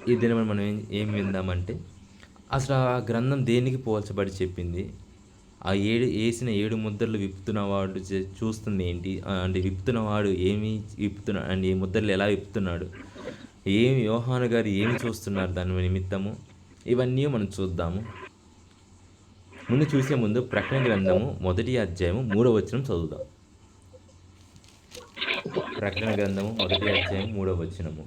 ఈ దినం మనం ఏం విందామంటే అసలు ఆ గ్రంథం దేనికి పోల్చబడి చెప్పింది? ఆ ఏసిన 7 ముద్రలు విప్పుతున్నవాడు చూస్తుంది ఏంటి? అంటే విప్పుతున్నవాడు ఏమి విప్పుతున్నాడు? అంటే ఈ ముద్రలు ఎలా విప్పుతున్నాడు? యోహాను గారు ఏమి చూస్తున్నారు దాని నిమిత్తము? ఇవన్నీ మనం చూద్దాము. చూసే ముందు ప్రకటన గ్రంథము 1 అధ్యాయము 3వ వచనం చదువుదాం. ప్రకటన గ్రంథము 1 అధ్యాయం 3వ వచనము.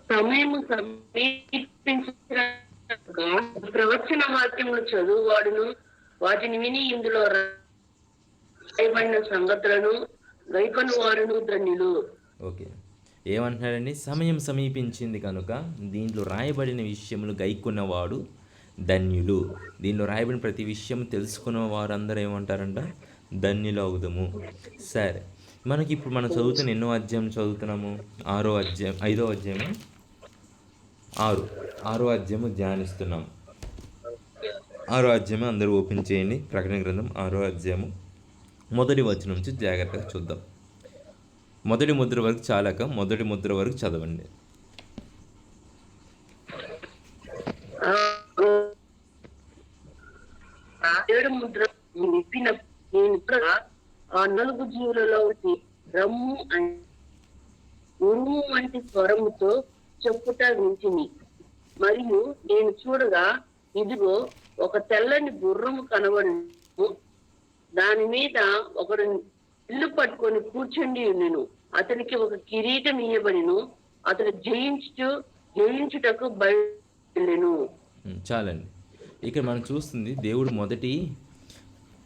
సమయము ప్రవచన వాక్యములు చదువువాడును వాటిని విని ఇందులో రాయబడిన సంగతులను గైకొను వారును ధన్యులు. ఓకే, ఏమంటున్నాడండి? సమయం సమీపించింది కనుక దీంట్లో రాయబడిన విషయములు గైకొన్నవాడు ధన్యులు. దీనిలో రాయబడిన ప్రతి విషయం తెలుసుకున్న వారందరూ ఏమంటారంట? ధన్యులు అవుదాము. సరే, మనకి ఇప్పుడు మనం చదువుతున్న ఎన్నో అధ్యాయం చదువుతున్నాము? 6వ అధ్యాయం, 5వ అధ్యాయము, 6వ అధ్యాయము ధ్యానిస్తున్నాం. 6వ అధ్యాయము అందరూ ఓపెన్ చేయండి. ప్రకటన గ్రంథం 6వ అధ్యాయము 1వ వచనం నుంచి జాగ్రత్తగా చూద్దాం. 1వ ముద్ర వరకు చాలాక 1వ ముద్ర వరకు చదవండి. ఆ 4 జీవులలో రమ్ము ఉరుము వంటి స్వరముతో చెప్పుట వింటిని. మరియు నేను చూడగా ఇదిగో ఒక తెల్లని గుర్రము కనబడెను. దాని మీద ఒకడు ఇల్లు పట్టుకొని కూర్చుండి ఉండెను. అతనికి ఒక కిరీటం ఇయ్యబడెను. అతడు జయించుటకు బయలుదేరెను. చాలండి. ఇక్కడ మనం చూస్తుంది దేవుడు మొదటి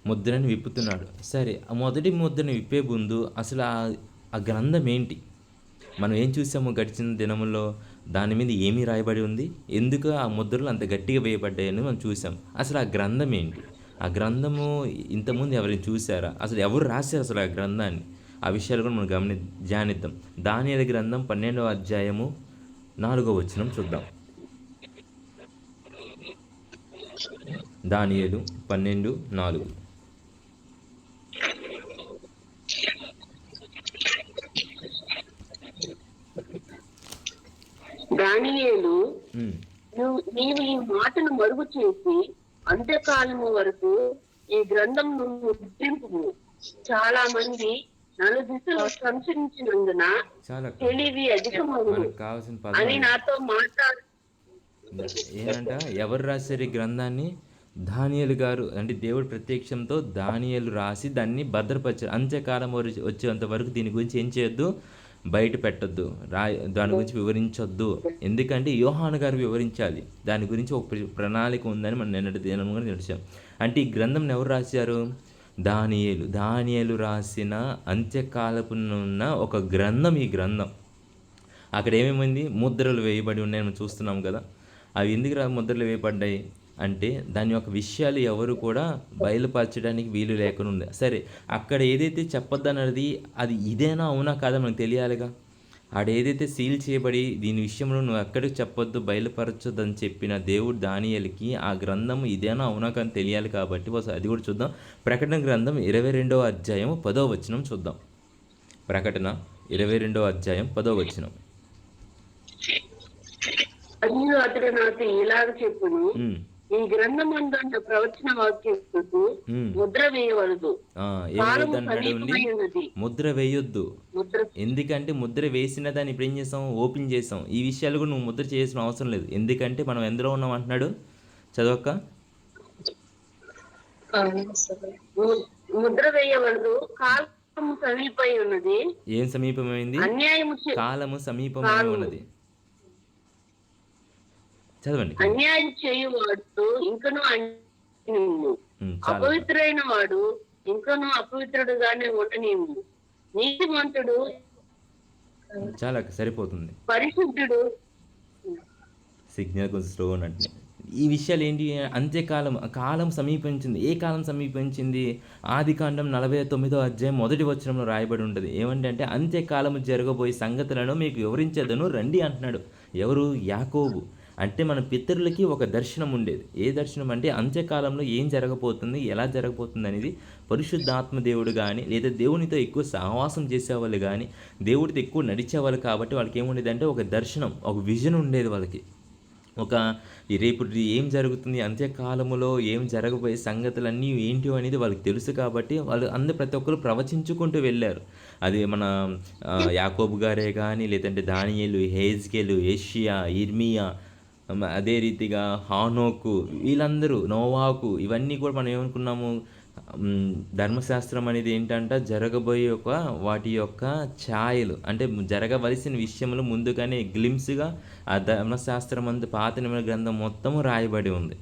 ముద్రని విప్పుతున్నాడు. సరే, ఆ మొదటి ముద్రని విప్పే ముందు అసలు ఆ గ్రంథం ఏంటి? మనం ఏం చూసాము గడిచిన దినముల్లో? దాని మీద ఏమీ రాయబడి ఉంది? ఎందుకు ఆ ముద్రలు అంత గట్టిగా వేయబడ్డాయని మనం చూసాం. అసలు ఆ గ్రంథం ఏంటి? ఆ గ్రంథము ఇంతకుముందు ఎవరైనా చూసారా? అసలు ఎవరు రాశారు అసలు ఆ గ్రంథాన్ని? ఆ విషయాలు కూడా మనం ధ్యానిద్దాం. దానియేలు గ్రంథం 12వ అధ్యాయము 4వ వచనం చూద్దాం. దానియేలు 12:4. దానియేలు, నీవు ఈ మాటను మరుగు చేసి అంత్యకాలము వరకు ఈ గ్రంథం ముద్రింపు. చాలా మంది నలుదిశలు సంచరించినందున తెలివి అధికమగును అని నాతో మాట్లాడు. ఏంటంట? ఎవరు రాశారు ఈ గ్రంథాన్ని? దానియేలు గారు. అంటే దేవుడి ప్రత్యక్షంతో దానియేలు రాసి దాన్ని భద్రపరిచారు. అంత్యకాలం వచ్చేంత వరకు దీని గురించి ఏం చేయొద్దు, బయట పెట్టొద్దు, దాని గురించి వివరించొద్దు. ఎందుకంటే యోహాను గారు వివరించాలి. దాని గురించి ఒక ప్రణాళిక ఉందని మనం నిన్నటి దినం కూడా తెలిసాం. అంటే ఈ గ్రంథం ఎవరు రాశారు? దానియేలు రాసిన అంత్యకాలపున్న ఒక గ్రంథం ఈ గ్రంథం. అక్కడ ఏమేమైంది? ముద్రలు వేయబడి ఉన్నాయని మనం చూస్తున్నాం కదా. అవి ఎందుకు ముద్రలు వేయబడ్డాయి అంటే దాని యొక్క విషయాలు ఎవరు కూడా బయలుపరచడానికి వీలు లేకుండా ఉంది. సరే, అక్కడ ఏదైతే చెప్పొద్దన్నది అది ఇదేనా అవునా కాదా మనకు తెలియాలిగా. ఏదైతే సీల్ చేయబడి దీని విషయంలో నువ్వు ఎక్కడికి చెప్పొద్దు, బయలుపరచొద్దు అని చెప్పిన దేవుడు దానియేలుకి ఆ గ్రంథం ఇదేనా అవునా కానీ తెలియాలి. కాబట్టి అది కూడా చూద్దాం. ప్రకటన గ్రంథం 22వ అధ్యాయం 10వ వచనం చూద్దాం. ప్రకటన 22వ అధ్యాయం 10వ వచనం. అతడు నాకు ఇలాగ చెప్పును, ఈ గ్రంథం అందంట ప్రవచన వాక్యములకు ముద్ర వేయవలదు. ముద్ర వేయొద్దు. ఎందుకంటే ముద్ర వేసిన దాన్ని ఇప్పుడు ఏం చేసాం? ఓపెన్ చేసాం. ఈ విషయాలు కూడా నువ్వు ముద్ర చేయాల్సిన అవసరం లేదు. ఎందుకంటే మనం ఎందులో ఉన్నాం అంటున్నాడు. చదవక్క. ముద్ర వేయవలదు. కాలము సమీపై ఉన్నది. ఏం సమీపమైంది? కాలము సమీపమై ఉన్నది. చదవండి. అన్యాయం చేయువాడు ఇంకనూ అపవిత్రుడైన వాడు ఇంకనూ అపవిత్రుడుగానే ఉండనివ్వు. నీతిమంతుడు చాలా సరిపోతుంది. పరిశుద్ధుడు. సిగ్నల్ కొంచెం స్లో ఉన్నట్టు. ఈ విషయాలు ఏంటి? కాలం సమీపించింది. ఏ కాలం సమీపించింది? ఆదికాండం 49వ అధ్యాయం 1వ వచనంలో రాయబడి ఉంటుంది. ఏమంటే అంత్యకాలము జరగబోయే సంగతులను మీకు వివరించేదను రండి అంటున్నాడు. ఎవరు? యాకోబు. అంటే మన పితరులకి ఒక దర్శనం ఉండేది. ఏ దర్శనం అంటే అంత్యకాలంలో ఏం జరగబోతుంది, ఎలా జరగబోతుంది అనేది పరిశుద్ధాత్మ దేవుడు గానీ, లేదా దేవునితో ఎక్కువ సహవాసం చేసేవాళ్ళు గానీ, దేవుడితో ఎక్కువ నడిచేవాళ్ళు కాబట్టి వాళ్ళకేముండేదంటే ఒక దర్శనం, ఒక విజన్ ఉండేది వాళ్ళకి. ఒక రేపు ఏం జరుగుతుంది, అంత్యకాలములో ఏం జరగబోయే సంగతులన్నీ ఏంటివో అనేది వాళ్ళకి తెలుసు కాబట్టి వాళ్ళు ప్రతి ఒక్కరు ప్రవచించుకుంటూ వెళ్ళారు. అది మన యాకోబు గారే కానీ, లేదంటే దానియేలు, హెజ్కేలు, యెషయా, ఇర్మియా, అదే రీతిగా హానోకు, వీళ్ళందరూ, నోవాహు, ఇవన్నీ కూడా మనం ఏమనుకున్నాము, ధర్మశాస్త్రం అనేది ఏంటంటే జరగబోయే వాటి యొక్క ఛాయలు, అంటే జరగవలసిన విషయములు ముందుగానే గ్లిమ్స్గా ఆ ధర్మశాస్త్రం అందు పాత నిబంధన గ్రంథం మొత్తము రాయబడి ఉంది.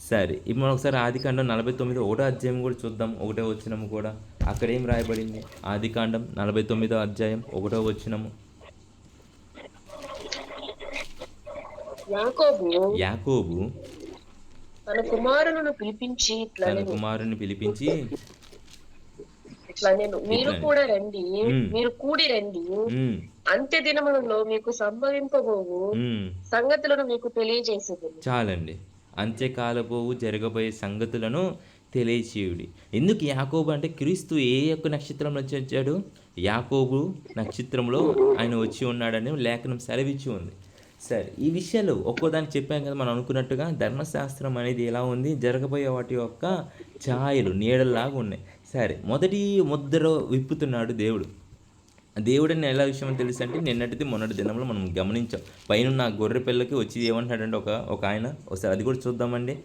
సరే, ఇప్పుడు మనం ఒకసారి ఆదికాండం 49 ఒకటో అధ్యాయం కూడా చూద్దాం. ఒకటో వచనము కూడా అక్కడ ఏం రాయబడింది? ఆదికాండం 49వ అధ్యాయం 1వ వచనము. యాకోబు తన కుమారుని పిలిపించి ఇట్లా నేను మీరు కూడా రండి, మీరు కూడి రండి, అంత్య దినములలో మీకు సంభవింపబోవు సంగతులను మీకు తెలియజేసేది. చాలండి. అంత్యకాలపోవు జరగబోయే సంగతులను తెలియచేయుడి. ఎందుకు యాకోబు అంటే క్రీస్తు ఏ యొక్క నక్షత్రం నుంచి వచ్చాడు? యాకోబు నక్షత్రంలో ఆయన వచ్చి ఉన్నాడని లేఖనం సెలవిచ్చి ఉంది. సరే, ఈ విషయాలు ఒక్కోదానికి చెప్పాం కదా. మనం అనుకున్నట్టుగా ధర్మశాస్త్రం అనేది ఎలా ఉంది, జరగబోయే వాటి యొక్క ఛాయలు, నీడల్లాగా ఉన్నాయి. సరే, మొదటి ముద్ర విప్పుతున్నాడు దేవుడు. దేవుడిని ఎలా విషయం తెలుసు అంటే నిన్నటిది మొన్నటి దినంలో మనం గమనించాం. పైన గొర్రె పిల్లకి వచ్చి ఏమంటున్నాడంటే ఒక ఆయన, ఒకసారి అది కూడా చూద్దామండి.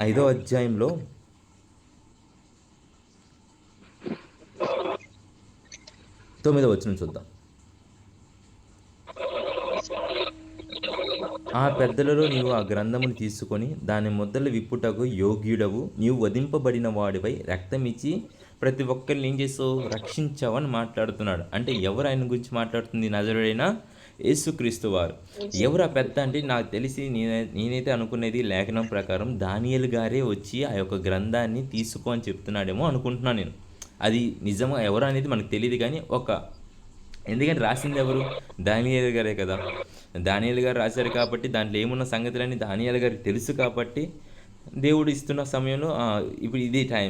5వ అధ్యాయంలో 9వ వచనం చూద్దాం. ఆ పెద్దలలో నీవు ఆ గ్రంథమును తీసుకొని దాని ముద్దలు విప్పుటకు యోగ్యుడవు, నీవు వధింపబడిన వాడిపై రక్తమిచ్చి ప్రతి ఒక్కరిని ఏం చేసావు, రక్షించావని మాట్లాడుతున్నాడు. అంటే ఎవరు ఆయన గురించి మాట్లాడుతుంది? నజరుడైన యేసుక్రీస్తు వారు. ఎవరు ఆ పెద్ద అంటే నాకు తెలిసి నేనైతే అనుకునేది లేఖనం ప్రకారం దానియేలు గారే వచ్చి ఆ యొక్క గ్రంథాన్ని తీసుకో అని చెప్తున్నాడేమో అనుకుంటున్నాను నేను. అది నిజమా ఎవరు అనేది మనకు తెలియదు, కానీ ఎందుకంటే రాసింది ఎవరు? దానియేలు గారే కదా. దానియేలు గారు రాశారు కాబట్టి దాంట్లో ఏమున్న సంగతులన్నీ దానియేలు గారికి తెలుసు కాబట్టి దేవుడు ఇస్తున్న సమయంలో ఇప్పుడు ఇది టైం,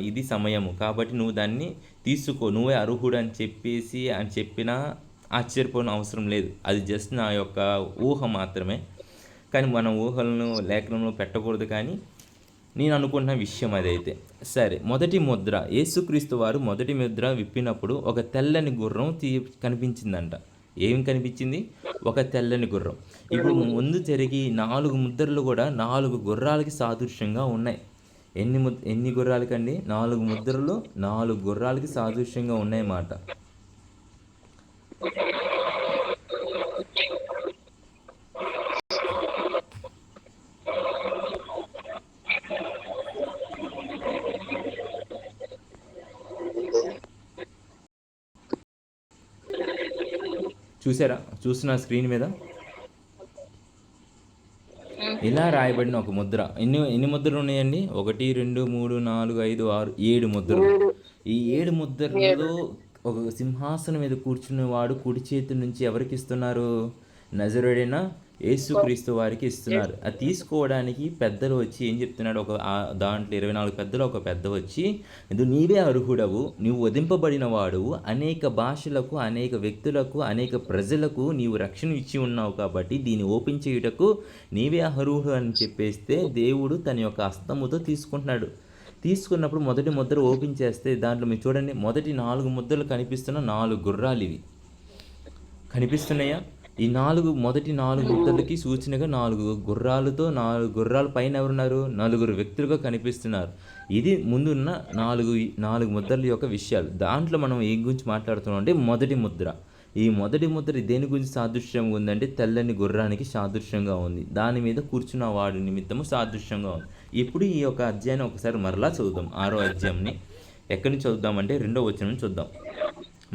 ఇది సమయము కాబట్టి నువ్వు దాన్ని తీసుకో, నువ్వే అర్హుడు అని చెప్పినా ఆశ్చర్యపోవడం అవసరం లేదు. అది జస్ట్ నా యొక్క ఊహ మాత్రమే. కానీ మన ఊహలను లేఖనంలో పెట్టకూడదు. కానీ నేను అనుకున్న విషయం అదైతే. సరే, మొదటి ముద్ర, యేసుక్రీస్తు వారు మొదటి ముద్ర విప్పినప్పుడు ఒక తెల్లని గుర్రం కనిపించిందంట. ఏం కనిపించింది? ఒక తెల్లని గుర్రం. ఇప్పుడు ముందు జరిగి 4 ముద్రలు కూడా 4 గుర్రాలకి సాదృశ్యంగా ఉన్నాయి. ఎన్ని గుర్రాలకండి? 4 ముద్రలు 4 గుర్రాలకి సాదృశ్యంగా ఉన్నాయన్నమాట. చూసిన స్క్రీన్ మీద ఇలా రాయబడిన ఒక ముద్ర. ఎన్ని ముద్రలు ఉన్నాయండి? 1 2 3 4 5 6 7 ముద్రలు. ఈ 7 ముద్రలలో ఒక సింహాసనం మీద కూర్చున్నవాడు కుడి చేతి నుంచి ఎవరికి ఇస్తున్నారు? నజరుడైన యేసుక్రీస్తు వారికి ఇస్తున్నారు. అది తీసుకోవడానికి పెద్దలు వచ్చి ఏం చెప్తున్నాడు? దాంట్లో 24 పెద్దలు ఒక పెద్ద వచ్చి, నీవే అర్హుడవు, నీవు వధింపబడిన వాడువు, అనేక భాషలకు, అనేక వ్యక్తులకు, అనేక ప్రజలకు నీవు రక్షణ ఇచ్చి ఉన్నావు కాబట్టి దీన్ని ఓపెన్ చేయుటకు నీవే అర్హుడు అని చెప్పేస్తే దేవుడు తన యొక్క హస్తముతో తీసుకుంటున్నాడు. తీసుకున్నప్పుడు మొదటి ముద్ర ఓపెన్ చేస్తే దాంట్లో మీరు చూడండి, మొదటి 4 ముద్రలు కనిపిస్తున్న 4 గుర్రాలు ఇవి కనిపిస్తున్నాయా? ఈ మొదటి 4 ముద్రలకి సూచనగా 4 గుర్రాలతో, 4 గుర్రాల పైన ఎవరున్నారు? 4 వ్యక్తులుగా కనిపిస్తున్నారు. ఇది ముందున్న 4 ముద్రల యొక్క విషయాలు. దాంట్లో మనం ఏం గురించి మాట్లాడుతున్నాం అంటే మొదటి ముద్ర. ఈ మొదటి ముద్ర దేని గురించి సాదృశ్యంగా ఉందంటే తెల్లని గుర్రానికి సాదృశ్యంగా ఉంది. దాని మీద కూర్చున్న వాడి నిమిత్తము సాదృశ్యంగా ఉంది. ఇప్పుడు ఈ యొక్క అధ్యాయాన్ని ఒకసారి మరలా చదువుదాం. 6వ అధ్యాయంని ఎక్కడి నుంచి చదువుదామంటే 2వ వచనం నుంచి చూద్దాం.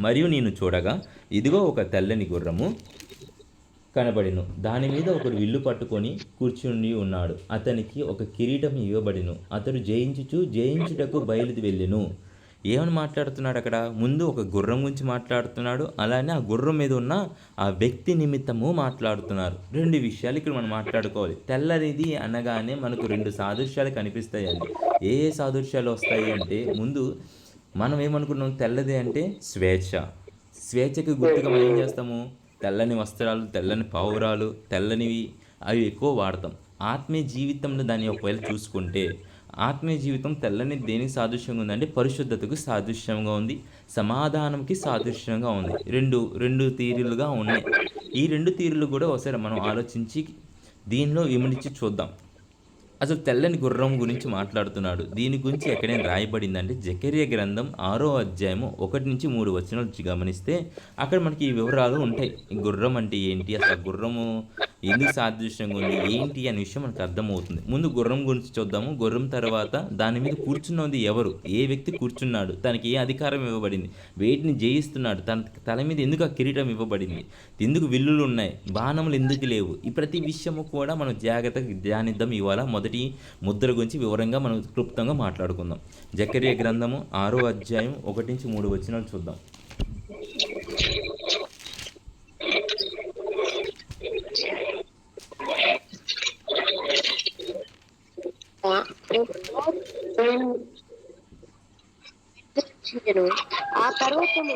మరియు నేను చూడగా ఇదిగో ఒక తెల్లని గుర్రము కనబడిను, దాని మీద ఒకడు విల్లు పట్టుకొని కూర్చుని ఉన్నాడు. అతనికి ఒక కిరీటం ఇవ్వబడిను. అతడు జయించుటకు బయలుది వెళ్ళెను. ఏమని మాట్లాడుతున్నాడు అక్కడ? ముందు ఒక గుర్రం గురించి మాట్లాడుతున్నాడు, అలానే ఆ గుర్రం మీద ఉన్న ఆ వ్యక్తి నిమిత్తము మాట్లాడుతున్నారు. 2 విషయాలు ఇక్కడ మనం మాట్లాడుకోవాలి. తెల్లనిది అనగానే మనకు 2 సాదృశ్యాలు కనిపిస్తాయండి. ఏ ఏ సాదృశ్యాలు వస్తాయి అంటే, ముందు మనం ఏమనుకున్నాం, తెల్లది అంటే స్వేచ్ఛ. స్వేచ్ఛకి గుర్తుగా మనం ఏం చేస్తాము? తెల్లని వస్త్రాలు, తెల్లని పావురాలు, తెల్లనివి అవి ఎక్కువ వాడతాం. ఆత్మీయ జీవితంలో దాన్ని ఒకవేళ చూసుకుంటే, ఆత్మీయ జీవితం తెల్లని దేనికి సాదృశ్యంగా ఉందంటే పరిశుద్ధతకు సాదృశ్యంగా ఉంది, సమాధానంకి సాదృశ్యంగా ఉంది. రెండు తీరులుగా ఉన్నాయి. ఈ 2 తీరులు కూడా ఒకసారి మనం ఆలోచించి దీనిలో విమర్శించి చూద్దాం. అసలు తెల్లని గుర్రం గురించి మాట్లాడుతున్నాడు. దీని గురించి ఎక్కడైనా రాయబడిందంటే జకర్యా గ్రంథం 6వ అధ్యాయము 1-3 వచనాలు గమనిస్తే అక్కడ మనకి ఈ వివరాలు ఉంటాయి. ఈ గుర్రం అంటే ఏంటి, అసలు గుర్రము ఎందుకు సాదృశ్యంగా ఉంది, ఏంటి అనే విషయం మనకు అర్థమవుతుంది. ముందు గుర్రం గురించి చూద్దాము. గుర్రం తర్వాత దాని మీద కూర్చున్నది ఎవరు, ఏ వ్యక్తి కూర్చున్నాడు, తనకి ఏ అధికారం ఇవ్వబడింది, వేటిని జయిస్తున్నాడు, తన తల మీద ఎందుకు ఆ కిరీటం ఇవ్వబడింది, ఎందుకు విల్లులు ఉన్నాయి, బాణములు ఎందుకు లేవు, ఈ ప్రతి విషయము కూడా మనం జాగ్రత్తగా ధ్యానిద్దాం. ఇవాళ మొదటి ముద్ర గురించి వివరంగా మనం క్లుప్తంగా మాట్లాడుకుందాం. జకర్యా గ్రంథము 6వ అధ్యాయం 1-3 వచనాలు చూద్దాం. ఆ పర్వతము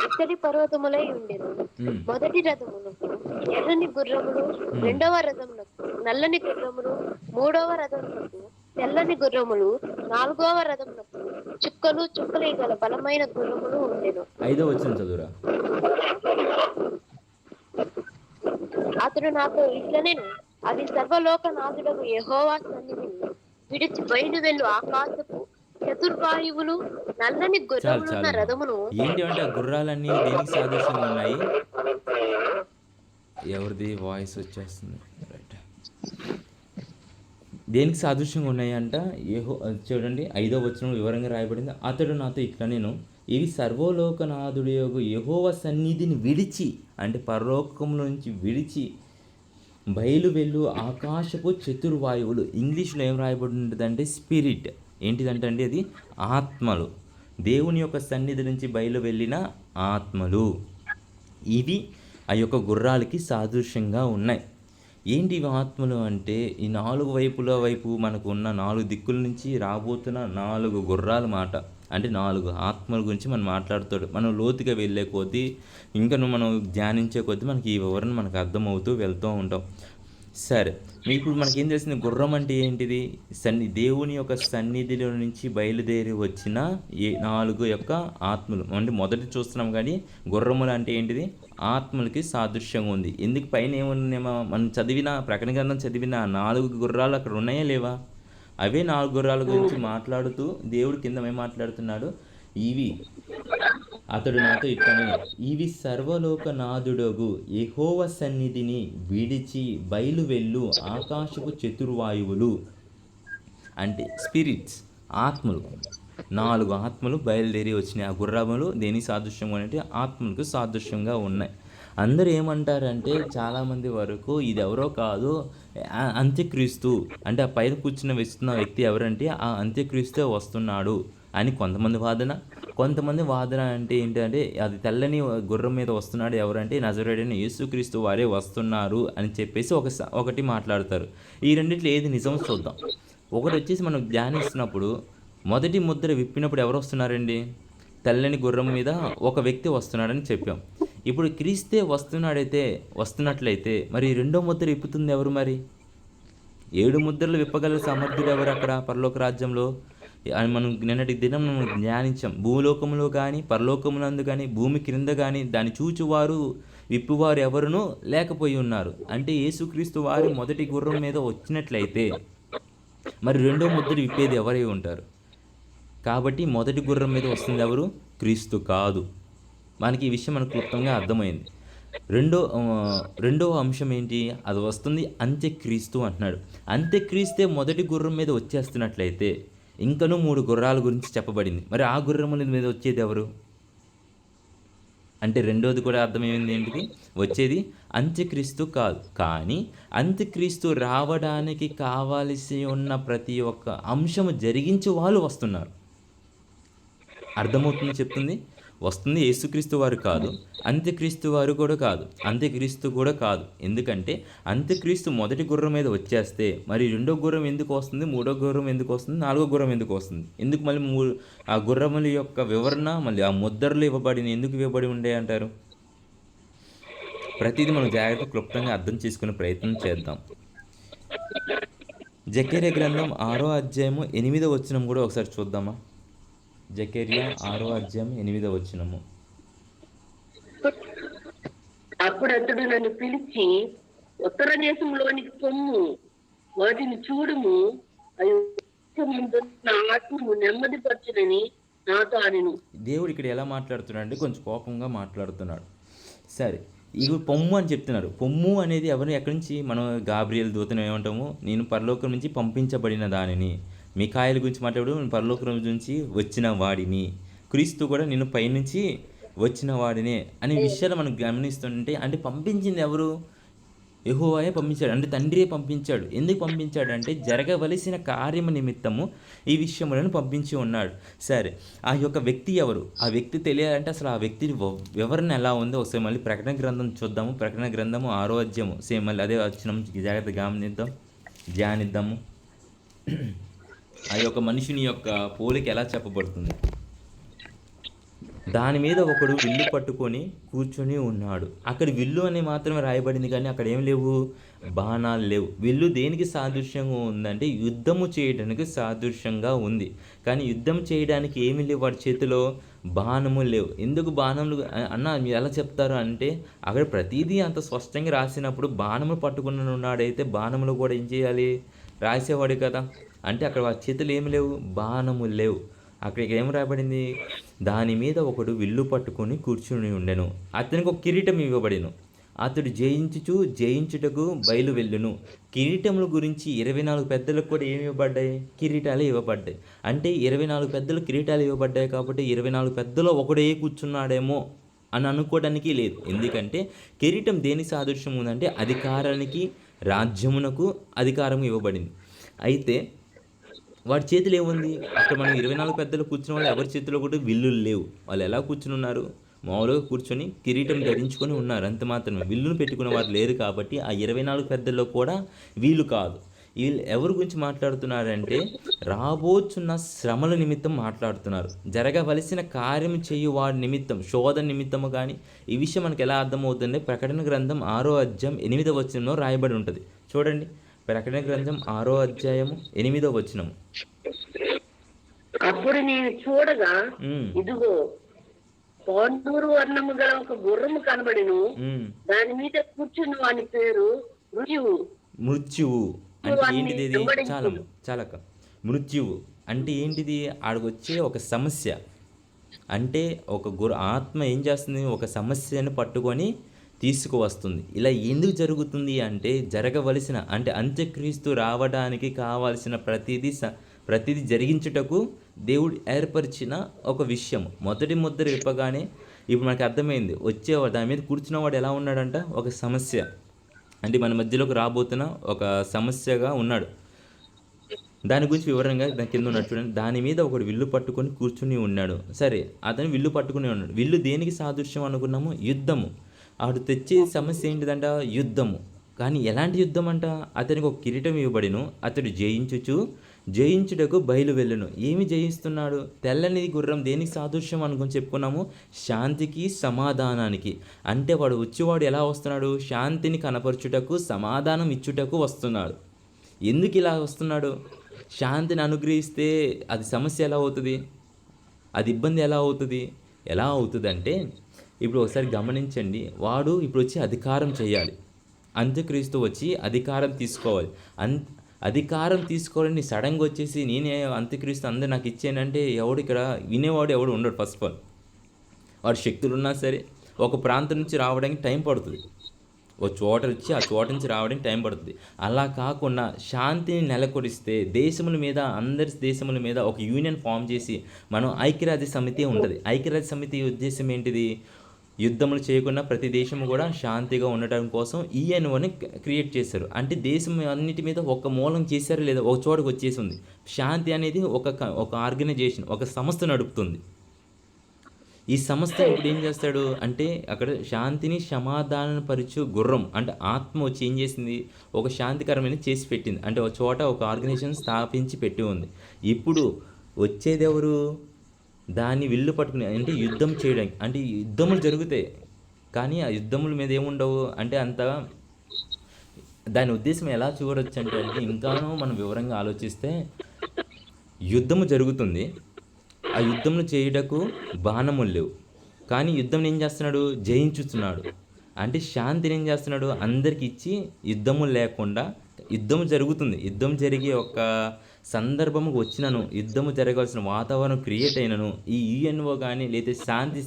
ఇత్తడి పర్వతములై ఉండెను. మొదటి రథమునకు ఎర్రని గుర్రములు, రెండవ రథమునకు నల్లని గుర్రములు, మూడవ రథమునకు తెల్లని గుర్రములు, నాలుగవ రథమునకు చుక్కలు గల బలమైన గుర్రములు ఉండెను. 5వ వచనం చదువురా. అతడు నాతో ఇట్లనెను, అది సర్వలోకనాథుడగు యెహోవా సన్నిధిని విడిచి బయలు వెళ్ళు ఆకాశపు చతుర్వాయువులు నల్లని గుర్రములున్న రథమును. ఏంటి అంటే ఆ గుర్రాలన్నీ దేనికి సాదృశ్యంగా ఉన్నాయి? ఎవరిది వాయిస్ వచ్చేస్తుంది, రైట్. దేనికి సాదృశ్యంగా ఉన్నాయి అంట? చూడండి 5వ వచనం వివరంగా రాయబడింది. అతడు నాతో ఇట్లా నేను, ఇవి సర్వలోకనాథుడి యొక్క యెహోవా సన్నిధిని విడిచి, అంటే పరలోకం నుంచి విడిచి బయలు వెళ్ళు ఆకాశపు చతుర్వాయువులు. ఇంగ్లీష్లో ఏం రాయబడి ఉంటుందంటే స్పిరిట్. ఏంటిదంటే అండి అది ఆత్మలు, దేవుని యొక్క సన్నిధి నుంచి బయలు వెళ్ళిన ఆత్మలు. ఇవి ఆ యొక్క గుర్రాలకి సాదృశ్యంగా ఉన్నాయి. ఏంటి ఇవి ఆత్మలు అంటే, ఈ 4 వైపుల వైపు మనకు ఉన్న 4 దిక్కుల నుంచి రాబోతున్న 4 గుర్రాల మాట. అంటే 4 ఆత్మల గురించి మనం మాట్లాడుతాడు. మనం లోతుగా వెళ్ళే కొద్దీ, ఇంకా మనం ధ్యానించే కొద్దీ మనకి ఈ వివరణ మనకు అర్థమవుతూ వెళ్తూ ఉంటాం. సరే, ఇప్పుడు మనకేం తెలిసింది? గుర్రం అంటే ఏంటిది? దేవుని యొక్క సన్నిధిలో నుంచి బయలుదేరి వచ్చిన 4 యొక్క ఆత్మలు. అంటే మొదటి చూస్తున్నాం కానీ గుర్రములు అంటే ఏంటిది? ఆత్మలకి సాదృశ్యంగా ఉంది. ఎందుకు పైన ఏమున్నామో మనం చదివిన ప్రకటన గ్రంథం చదివిన 4 గుర్రాలు అక్కడ ఉన్నాయా లేవా? అవే 4 గుర్రాల గురించి మాట్లాడుతూ దేవుడు కింద ఏం మాట్లాడుతున్నాడు? ఇవి అతడు నాతో ఇట్లనే, ఇవి సర్వలోకనాథుడగు యెహోవా సన్నిధిని విడిచి బయలు వెళ్ళు ఆకాశపు చతుర్వాయువులు. అంటే స్పిరిట్స్, ఆత్మలు. 4 ఆత్మలు బయలుదేరి వచ్చినాయి. ఆ గుర్రములు దేనికి సాదృశ్యంగా అంటే ఆత్మలకు సాదృశ్యంగా ఉన్నాయి. అందరూ ఏమంటారంటే చాలామంది వరకు ఇది ఎవరో కాదు, అంత్యక్రీస్తు, అంటే ఆ పైన కూర్చున్న వ్యక్తి ఎవరంటే ఆ అంత్యక్రీస్తే వస్తున్నాడు అని కొంతమంది వాదన అంటే ఏంటంటే అది తెల్లని గుర్రం మీద వస్తున్నాడు ఎవరంటే నజరేయుడైన యేసుక్రీస్తు వారే వస్తున్నారు అని చెప్పేసి ఒకటి మాట్లాడతారు. ఈ రెండిట్లో ఏది నిజం చూద్దాం. ఒకటి వచ్చేసి మనం ధ్యానిస్తున్నప్పుడు మొదటి ముద్ర విప్పినప్పుడు ఎవరు వస్తున్నారండి? తెల్లని గుర్రం మీద ఒక వ్యక్తి వస్తున్నాడని చెప్పాం. ఇప్పుడు క్రీస్తే వస్తున్నట్లయితే మరి 2వ ముద్ర విప్పుతుంది ఎవరు? మరి 7 ముద్రలు విప్పగల సమర్థుడు ఎవరు అక్కడ పరలోక రాజ్యంలో? మనం నిన్నటి దినం మనం ధ్యానించాం. భూలోకంలో కానీ పరలోకమునందు కానీ భూమి క్రింద కానీ దాన్ని చూచువారు విప్పువారు ఎవరునూ లేకపోయి ఉన్నారు. అంటే యేసుక్రీస్తు వారు మొదటి గుర్రం మీద వచ్చినట్లయితే మరి 2వ ముద్ర విప్పేది ఎవరై ఉంటారు? కాబట్టి మొదటి గుర్రం మీద వస్తుంది ఎవరు? క్రీస్తు కాదు. మనకి ఈ విషయం మనకు క్లుప్తంగా అర్థమైంది. రెండో అంశం ఏంటి? అది వస్తుంది అంత్యక్రీస్తు అంటున్నాడు. అంత్యక్రీస్తే మొదటి గుర్రం మీద వచ్చేస్తున్నట్లయితే ఇంకనూ 3 గుర్రాల గురించి చెప్పబడింది. మరి ఆ గుర్రముల మీద వచ్చేది ఎవరు అంటే రెండోది కూడా అర్థమైంది ఏంటిది? వచ్చేది అంత్యక్రీస్తు కాదు. కానీ అంత్యక్రీస్తు రావడానికి కావలసి ఉన్న ప్రతి ఒక్క అంశము జరిగించి వాళ్ళు వస్తున్నారు. అర్థమవుతుంది చెప్తుంది. వస్తుంది యేసుక్రీస్తు వారు కాదు, అంత్యక్రీస్తు వారు కూడా కాదు, అంత్యక్రీస్తు కూడా కాదు. ఎందుకంటే అంత్యక్రీస్తు మొదటి గుర్రం మీద వచ్చేస్తే మరి రెండో గుర్రం ఎందుకు వస్తుంది, మూడో గుర్రం ఎందుకు వస్తుంది, నాలుగో గుర్రం ఎందుకు వస్తుంది, ఎందుకు మళ్ళీ ఆ గుర్రముల యొక్క వివరణ మళ్ళీ ఆ ముద్రలు ఇవ్వబడిన ఎందుకు ఇవ్వబడి ఉండే అంటారు? ప్రతిదీ మనం జాగ్రత్త క్లుప్తంగా అర్థం చేసుకునే ప్రయత్నం చేద్దాం. జకర్యా గ్రంథం 6వ అధ్యాయము 8వ వచనం కూడా ఒకసారి చూద్దామా? జకర్యా 6వ అధ్యాయం 8వ వచనము. అప్పుడు అతడు నన్ను పిలిచి, ఉత్తర దేశంలోనికి పొమ్ము, వాటిని చూడుము, అవి నా ఆత్మను నెమ్మదిపరచునని నాతో అనెను. దేవుడు ఇక్కడ ఎలా మాట్లాడుతున్నాడు అంటే కొంచెం కోపంగా మాట్లాడుతున్నాడు. సరే, ఇవి పొమ్ము అని చెప్తున్నారు. పొమ్ము అనేది ఎవరు, ఎక్కడి నుంచి? మనం గాబ్రియల్ దూతను ఏమంటాము? నేను పరలోకం నుంచి పంపించబడిన దానిని. మిఖాయేలు గురించి మాట్లాడు, పరలోకం నుంచి వచ్చిన వాడిని. క్రీస్తు కూడా నేను పైనుంచి వచ్చిన వాడినే అనే విషయాలు మనం గమనిస్తుంటే, అంటే పంపించింది ఎవరు? యెహోవాయే పంపించాడు, అంటే తండ్రియే పంపించాడు. ఎందుకు పంపించాడు అంటే జరగవలసిన కార్యము నిమిత్తము ఈ విషయములను పంపించి ఉన్నాడు. సరే, ఆ యొక్క వ్యక్తి ఎవరు? ఆ వ్యక్తి తెలియాలంటే అసలు ఆ వ్యక్తి వివరణ ఎలా ఉందో ఒకసారి మళ్ళీ ప్రకటన గ్రంథం చూద్దాము. ప్రకటన గ్రంథము 6వ అధ్యాయము సేమ్ మళ్ళీ అదే వచ్చిన జాగ్రత్తగా గమనిద్దాం, ధ్యానిద్దాము. ఆ యొక్క మనుషుని యొక్క పోలిక ఎలా చెప్పబడుతుంది? దాని మీద ఒకడు విల్లు పట్టుకొని కూర్చొని ఉన్నాడు. అక్కడ విల్లు అని మాత్రమే రాయబడింది, కానీ అక్కడ ఏం లేవు, బాణాలు లేవు. విల్లు దేనికి సాదృశ్యంగా ఉందంటే యుద్ధము చేయడానికి సాదృశ్యంగా ఉంది. కానీ యుద్ధం చేయడానికి ఏమి లేవు వాడి చేతిలో, బాణములు లేవు. ఎందుకు బాణములు అన్న మీరు ఎలా చెప్తారు అంటే, అక్కడ ప్రతిదీ అంత స్పష్టంగా రాసినప్పుడు బాణములు పట్టుకుని ఉన్నాడైతే బాణములు కూడా ఏం చేయాలి, రాసేవాడు కదా. అంటే అక్కడ వాడి చేతులు ఏమి లేవు, బాణములు లేవు. అక్కడికి ఏం రాయబడింది, దాని మీద ఒకడు విల్లు పట్టుకొని కూర్చుని ఉండెను, అతనికి ఒక కిరీటం ఇవ్వబడెను, అతడు జయించుటకు బయలు వెళ్ళును. కిరీటముల గురించి 24 పెద్దలకు కూడా ఏమి ఇవ్వబడ్డాయి, కిరీటాలు ఇవ్వబడ్డాయి. అంటే 24 పెద్దలు కిరీటాలు ఇవ్వబడ్డాయి కాబట్టి 24 పెద్దలో ఒకడే కూర్చున్నాడేమో అని అనుకోవడానికి లేదు. ఎందుకంటే కిరీటం దేనికి సాదృశ్యం ఉందంటే అధికారానికి, రాజ్యమునకు అధికారం ఇవ్వబడింది. అయితే వాడి చేతులు ఏముంది, అక్కడ మనం 24 పెద్దలు కూర్చున్న వాళ్ళు ఎవరి చేతిలో కూడా విల్లులు లేవు. వాళ్ళు ఎలా కూర్చుని ఉన్నారు, మామూలుగా కూర్చొని కిరీటం ధరించుకొని ఉన్నారు, అంత మాత్రమే. విల్లును పెట్టుకున్న వారు లేరు కాబట్టి ఆ 24 పెద్దల్లో కూడా వీళ్ళు కాదు. వీళ్ళు ఎవరి గురించి మాట్లాడుతున్నారంటే రాబోచున్న శ్రమల నిమిత్తం మాట్లాడుతున్నారు. జరగవలసిన కార్యం చేయు వాడి నిమిత్తం, శోధన నిమిత్తము. కానీ ఈ విషయం మనకు ఎలా అర్థమవుతుందంటే ప్రకటన గ్రంథం 6వ అధ్యాయం 8వ వచనంలో రాయబడి ఉంటుంది. చూడండి, ప్రకటన గ్రంథం 6వ అధ్యాయము 8వ వచనము. అప్పుడు నేను చూడగా ఇదిగో పాండూరు వర్ణము గల ఒక గుర్రము కనబడెను, దాని మీద కూర్చున్న వాని పేరు మృత్యువు. మృత్యువు అంటే ఏంటిది? చాలక మృత్యువు అంటే ఏంటిది? ఆడకొచ్చే ఒక సమస్య. అంటే ఒక ఆత్మ ఏం చేస్తుంది, ఒక సమస్యను పట్టుకొని తీసుకువస్తుంది. ఇలా ఎందుకు జరుగుతుంది అంటే జరగవలసిన, అంటే అంత్యక్రీస్తు రావడానికి కావాల్సిన ప్రతిదీ జరిగించుటకు దేవుడు ఏర్పరిచిన ఒక విషయం. మొదటి ముద్ర విప్పగానే ఇప్పుడు మనకు అర్థమైంది, వచ్చేవాడు దాని మీద కూర్చున్నవాడు ఎలా ఉన్నాడంట, ఒక సమస్య. అంటే మన మధ్యలోకి రాబోతున్న ఒక సమస్యగా ఉన్నాడు. దాని గురించి వివరంగా దాని కింద ఉన్నాడు చూడండి. దాని మీద ఒకడు విల్లు పట్టుకొని కూర్చుని ఉన్నాడు. సరే, అతను విల్లు పట్టుకుని ఉన్నాడు. విల్లు దేనికి సాదృశ్యం అనుకున్నాము, యుద్ధము. ఆడు తెచ్చే సమస్య ఏంటిదంట, యుద్ధము. కానీ ఎలాంటి యుద్ధం అంట, అతనికి ఒక కిరీటం ఇవ్వబడిను, అతడు జయించుటకు బయలు వెళ్ళును. ఏమి జయిస్తున్నాడు? తెల్లని గుర్రం దేనికి సాదృశ్యం అనుకుని చెప్పుకున్నాము, శాంతికి, సమాధానానికి. అంటే వచ్చేవాడు ఎలా వస్తున్నాడు, శాంతిని కనపరచుటకు, సమాధానం ఇచ్చుటకు వస్తున్నాడు. ఎందుకు ఇలా వస్తున్నాడు? శాంతిని అనుగ్రహిస్తే అది సమస్య ఎలా అవుతుంది, అది ఇబ్బంది ఎలా అవుతుంది? ఎలా అవుతుందంటే ఇప్పుడు ఒకసారి గమనించండి, వాడు ఇప్పుడు వచ్చి అధికారం చేయాలి, అంత్యక్రీస్తు వచ్చి అధికారం తీసుకోవాలి. అధికారం తీసుకోవాలని సడన్గా వచ్చేసి నేనే అంత్యక్రీస్తు అందరూ నాకు ఇచ్చానంటే ఎవడు ఇక్కడ వినేవాడు ఎవడు ఉండడు. ఫస్ట్ ఆఫ్ ఆల్ వాడు శక్తులు ఉన్నా సరే ఒక ప్రాంతం నుంచి రావడానికి టైం పడుతుంది, ఒక చోట వచ్చి ఆ చోట నుంచి రావడానికి టైం పడుతుంది. అలా కాకుండా శాంతిని నెలకొరిస్తే దేశముల మీద, అందరి దేశముల మీద ఒక యూనియన్ ఫామ్ చేసి మనం ఐక్యరాజ్య సమితి ఉంటుంది. ఐక్యరాజ్య సమితి ఉద్దేశం ఏంటిది, యుద్ధములు చేయకుండా ప్రతి దేశము కూడా శాంతిగా ఉండటం కోసం ఈఎన్ఓని క్రియేట్ చేశారు. అంటే దేశం అన్నిటి మీద ఒక మూలం చేశారు, లేదా ఒక చోటకు వచ్చేసి ఉంది. శాంతి అనేది ఒక ఆర్గనైజేషన్, ఒక సంస్థ నడుపుతుంది. ఈ సంస్థ ఇప్పుడు ఏం చేస్తాడు అంటే అక్కడ శాంతిని సమాధానపరచు గుర్రం అంటే ఆత్మ వచ్చి ఏం చేసింది, ఒక శాంతికరమైన చేసి పెట్టింది. అంటే ఒక చోట ఒక ఆర్గనైజేషన్ స్థాపించి పెట్టి ఉంది. ఇప్పుడు వచ్చేది ఎవరు, దాన్ని విల్లు పట్టుకుని అంటే యుద్ధం చేయడానికి. అంటే యుద్ధములు జరుగుతాయి కానీ ఆ యుద్ధముల మీద ఏముండవు. అంటే అంత దాని ఉద్దేశం ఎలా చూడొచ్చు అంటే ఇంకానూ మనం వివరంగా ఆలోచిస్తే యుద్ధము జరుగుతుంది, ఆ యుద్ధములు చేయుటకు బాణములు లేవు, కానీ యుద్ధం ఏం చేస్తున్నాడు, జయించుతున్నాడు. అంటే శాంతిని ఏం చేస్తున్నాడు, అందరికి ఇచ్చి యుద్ధము లేకుండా యుద్ధం జరుగుతుంది. యుద్ధం జరిగే ఒక సందర్భము వచ్చినను, యుద్ధము జరగాల్సిన వాతావరణం క్రియేట్ అయినను ఈ యుఎన్ఓ కానీ లేదా శాంతి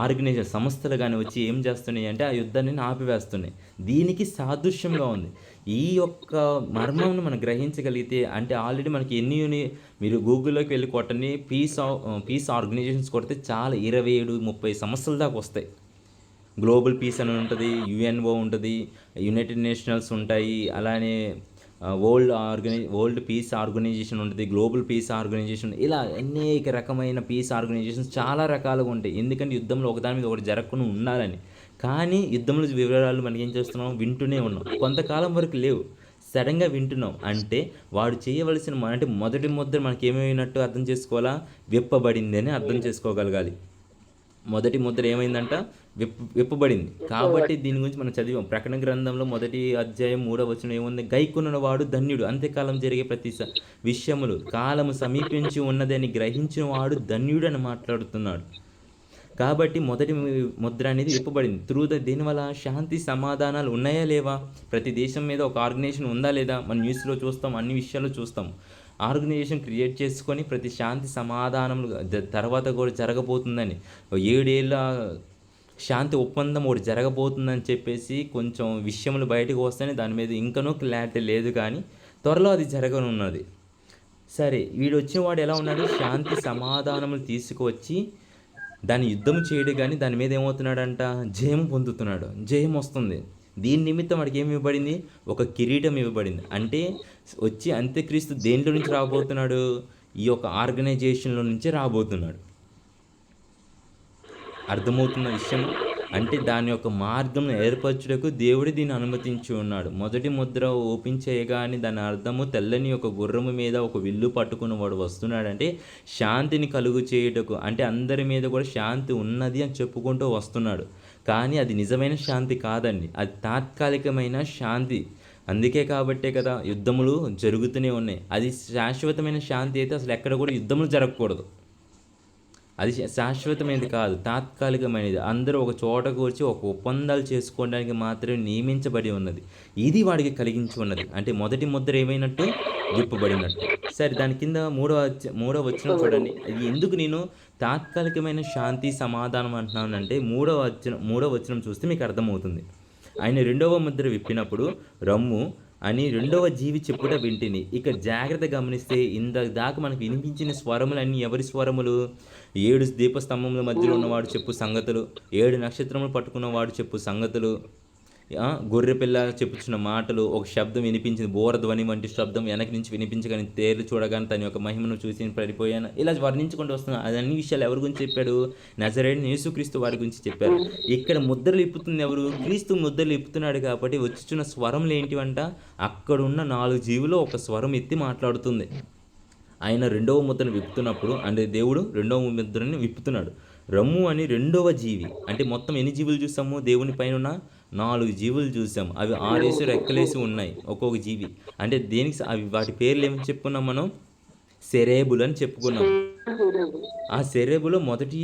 ఆర్గనైజేషన్ సంస్థలు కానీ వచ్చి ఏం చేస్తున్నాయి అంటే ఆ యుద్ధాన్ని ఆపివేస్తున్నాయి. దీనికి సాదృశ్యంగా ఉంది. ఈ యొక్క మర్మంను మనం గ్రహించగలిగితే అంటే ఆల్రెడీ మనకి మీరు గూగుల్లోకి వెళ్ళి కొట్టండి, పీస్ ఆర్గనైజేషన్స్ కొడితే చాలా 27-30 సంస్థల దాకా వస్తాయి. గ్లోబల్ పీస్ అని ఉంటుంది, యుఎన్ఓ ఉంటుంది, యునైటెడ్ నేషనల్స్ ఉంటాయి, అలానే వరల్డ్ పీస్ ఆర్గనైజేషన్ ఉంటుంది, గ్లోబల్ పీస్ ఆర్గనైజేషన్, ఇలా అనేక రకమైన పీస్ ఆర్గనైజేషన్స్ చాలా రకాలుగా ఉంటాయి. ఎందుకంటే యుద్ధంలో ఒకదాని మీద ఒకటి జరగకుండా ఉండాలని. కానీ యుద్ధంలో వివరాలు మనకి ఏం చేస్తున్నాం, వింటూనే ఉన్నాం. కొంతకాలం వరకు లేవు, సడన్గా వింటున్నాం. అంటే వాడు చేయవలసిన అంటే మొదటి ముద్ర మనకి ఏమైనట్టు అర్థం చేసుకోవాలా, విప్పబడింది అని అర్థం చేసుకోగలగాలి. మొదటి ముద్ర ఏమైందంట, విప్పబడింది. కాబట్టి దీని గురించి మనం చదివాం. ప్రకటన గ్రంథంలో 1వ అధ్యాయం 3వ వచనం ఏముంది, గైకొన్న వాడు ధన్యుడు, అంత్యకాలం జరిగే ప్రతి విషయములు కాలము సమీపించి ఉన్నదని గ్రహించిన వాడు ధన్యుడు అని మాట్లాడుతున్నాడు. కాబట్టి మొదటి ముద్ర అనేది విప్పబడింది. దీనివల్ల శాంతి సమాధానాలు ఉన్నాయా లేవా, ప్రతి దేశం మీద ఒక ఆర్గనైజేషన్ ఉందా లేదా, మన న్యూస్లో చూస్తాం, అన్ని విషయాలు చూస్తాం. ఆర్గనైజేషన్ క్రియేట్ చేసుకొని ప్రతి శాంతి సమాధానములు తర్వాత కూడా జరగబోతుందని, 7 ఏళ్ళ శాంతి ఒప్పందం ఒకటి జరగబోతుందని చెప్పేసి కొంచెం విషయములు బయటకు వస్తేనే దాని మీద ఇంకనూ క్లారిటీ లేదు, కానీ త్వరలో అది జరగనున్నది. సరే, వీడు వచ్చిన వాడు ఎలా ఉన్నాడు, శాంతి సమాధానములు తీసుకువచ్చి దాన్ని యుద్ధం చేయడు, కానీ దాని మీద ఏమవుతున్నాడంట, జయం పొందుతున్నాడు, జయం వస్తుంది. దీని నిమిత్తం వాడికి ఏమి ఇవ్వబడింది, ఒక కిరీటం ఇవ్వబడింది. అంటే వచ్చి అంత్యక్రీస్తు దేంట్లో నుంచి రాబోతున్నాడు, ఈ యొక్క ఆర్గనైజేషన్లో నుంచి రాబోతున్నాడు. అర్థమవుతున్న విషయం అంటే దాని యొక్క మార్గం ఏర్పరచుటకు దేవుడు దీన్ని అనుమతించి ఉన్నాడు. మొదటి ముద్ర ఓపెన్ చేయగానే దాని అర్థము తెల్లని ఒక గుర్రము మీద ఒక విల్లు పట్టుకుని వాడు వస్తున్నాడంటే శాంతిని కలుగు చేయుటకు, అంటే అందరి మీద కూడా శాంతి ఉన్నది అని చెప్పుకుంటూ వస్తున్నాడు. కానీ అది నిజమైన శాంతి కాదండి, అది తాత్కాలికమైన శాంతి. అందుకే కాబట్టే కదా యుద్ధములు జరుగుతూనే ఉన్నాయి. అది శాశ్వతమైన శాంతి అయితే అసలు ఎక్కడ కూడా యుద్ధములు జరగకూడదు. అది శాశ్వతమైనది కాదు, తాత్కాలికమైనది. అందరూ ఒక చోటకు వచ్చి ఒక ఒప్పందాలు చేసుకోవడానికి మాత్రమే నియమించబడి ఉన్నది. ఇది వాడికి కలిగించి ఉన్నది. అంటే మొదటి ముద్ర ఏమైనట్టు, విప్పబడినట్టు. సరే, దాని కింద మూడవ వచనం చూడండి. అది ఎందుకు నేను తాత్కాలికమైన శాంతి సమాధానం అంటున్నానంటే మూడవ వచనం చూస్తే మీకు అర్థమవుతుంది. ఆయన 2వ ముద్ర విప్పినప్పుడు రమ్ము అని 2వ జీవి చెప్పుట వింటిని. ఇక జాగ్రత్త గమనిస్తే ఇందాక దాకా మనకు వినిపించిన స్వరములన్నీ ఎవరి స్వరములు, 7 దీపస్తంభముల మధ్యలో ఉన్నవాడు చెప్పు సంగతులు, 7 నక్షత్రములు పట్టుకున్నవాడు చెప్పు సంగతులు, గొర్రెపిల్ల చెప్పుచున్న మాటలు, ఒక శబ్దం వినిపించింది, బోరధ్వని వంటి శబ్దం వెనక నుంచి వినిపించగానే తేరు చూడగానే తన యొక్క మహిమను చూసి పడిపోయాను, ఇలా వర్ణించుకుంటూ వస్తున్నాను. అది అన్ని విషయాలు ఎవరి గురించి చెప్పాడు, నజరేయుడైన యేసుక్రీస్తు వారి గురించి చెప్పారు. ఇక్కడ ముద్రలు ఇప్పుతుంది ఎవరు, క్రీస్తు ముద్రలు ఇప్పుతున్నాడు. కాబట్టి వచ్చుచున్న స్వరములు ఏంటివంట, అక్కడున్న 4 జీవులు ఒక స్వరం ఎత్తి మాట్లాడుతుంది. ఆయన 2వ ముద్రను విప్పుతున్నప్పుడు, అంటే దేవుడు 2వ ముద్రని విప్పుతున్నాడు. రమ్ము అని 2వ జీవి, అంటే మొత్తం ఎన్ని జీవులు చూసాము, దేవుని పైన ఉన్న 4 జీవులు చూసాము. అవి 6 రెక్కలేసి ఉన్నాయి ఒక్కొక్క జీవి. అంటే దేనికి అవి వాటి పేర్లు ఏమని చెప్పుకున్నాం మనం, సెరేబులు అని చెప్పుకున్నాం. ఆ సెరేబులో మొదటి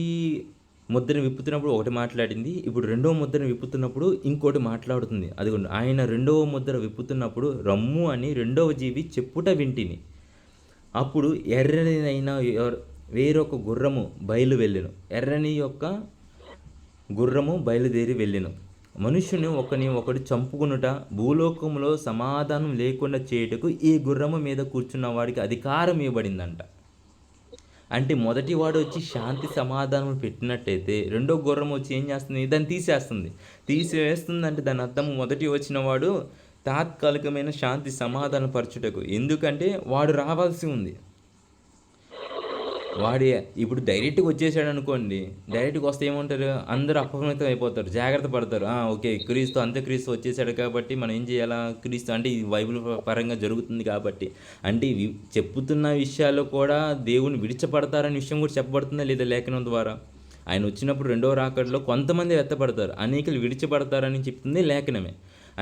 ముద్రను విప్పుతున్నప్పుడు ఒకటి మాట్లాడింది, ఇప్పుడు 2వ ముద్రను విప్పుతున్నప్పుడు ఇంకోటి మాట్లాడుతుంది. అదిగోండి, ఆయన 2వ ముద్ర విప్పుతున్నప్పుడు రమ్ము అని 2వ జీవి చెప్పుట వింటిని. అప్పుడు ఎర్రనిదైన వేరొక గుర్రము బయలువెళ్ళెను. ఎర్రని యొక్క గుర్రము బయలుదేరి వెళ్ళెను. మనుష్యుని ఒకడు చంపుకునుట, భూలోకంలో సమాధానం లేకుండా చేయుటకు ఈ గుర్రము మీద కూర్చున్న వాడికి అధికారం ఇవ్వబడిందంట. అంటే మొదటి వాడు వచ్చి శాంతి సమాధానం పెట్టినట్టయితే 2వ గుర్రం వచ్చి ఏం చేస్తుంది, దాన్ని తీసివేస్తుంది. అంటే దాని అర్థం మొదటి వచ్చిన వాడు తాత్కాలికమైన శాంతి సమాధాన పరచుటకు, ఎందుకంటే వాడు రావాల్సి ఉంది. వాడి ఇప్పుడు డైరెక్ట్గా వచ్చేసాడు అనుకోండి, డైరెక్ట్గా వస్తే ఏమంటారు, అందరూ అప్రమత్తం అయిపోతారు, జాగ్రత్త పడతారు. ఓకే, క్రీస్తు అంత్యక్రీస్తు వచ్చేసాడు కాబట్టి మనం ఏం చేయాలా, క్రీస్తు అంటే ఇది బైబిల్ పరంగా జరుగుతుంది కాబట్టి, అంటే ఇవి చెప్పుతున్న విషయాలు కూడా దేవుని విడిచపడతారనే విషయం కూడా చెప్పబడుతుందా లేదా లేఖనం ద్వారా? ఆయన వచ్చినప్పుడు రెండవ రాకడలో కొంతమంది ఎత్తపడతారు, అనేకులు విడిచబడతారని చెప్తుంది లేఖనమే.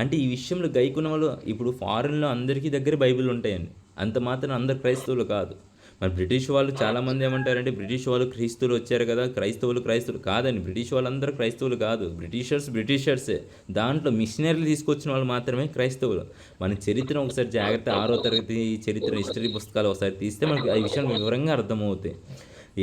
అంటే ఈ విషయంలో గైకున్న వాళ్ళు ఇప్పుడు ఫారెన్లో అందరికీ దగ్గర బైబిల్ ఉంటాయండి, అంత మాత్రం అందరు క్రైస్తవులు కాదు. మరి బ్రిటిష్ వాళ్ళు చాలామంది ఏమంటారంటే, బ్రిటిష్ వాళ్ళు క్రీస్తువులు వచ్చారు కదా, క్రైస్తవులు కాదండి. బ్రిటిష్ వాళ్ళందరూ క్రైస్తవులు కాదు, బ్రిటిషర్సే. దాంట్లో మిషనరీలు తీసుకొచ్చిన వాళ్ళు మాత్రమే క్రైస్తవులు. మన చరిత్ర ఒకసారి జాగ్రత్త 6వ తరగతి చరిత్ర హిస్టరీ పుస్తకాలు ఒకసారి తీస్తే మనకు ఈ విషయం వివరంగా అర్థమవుతాయి.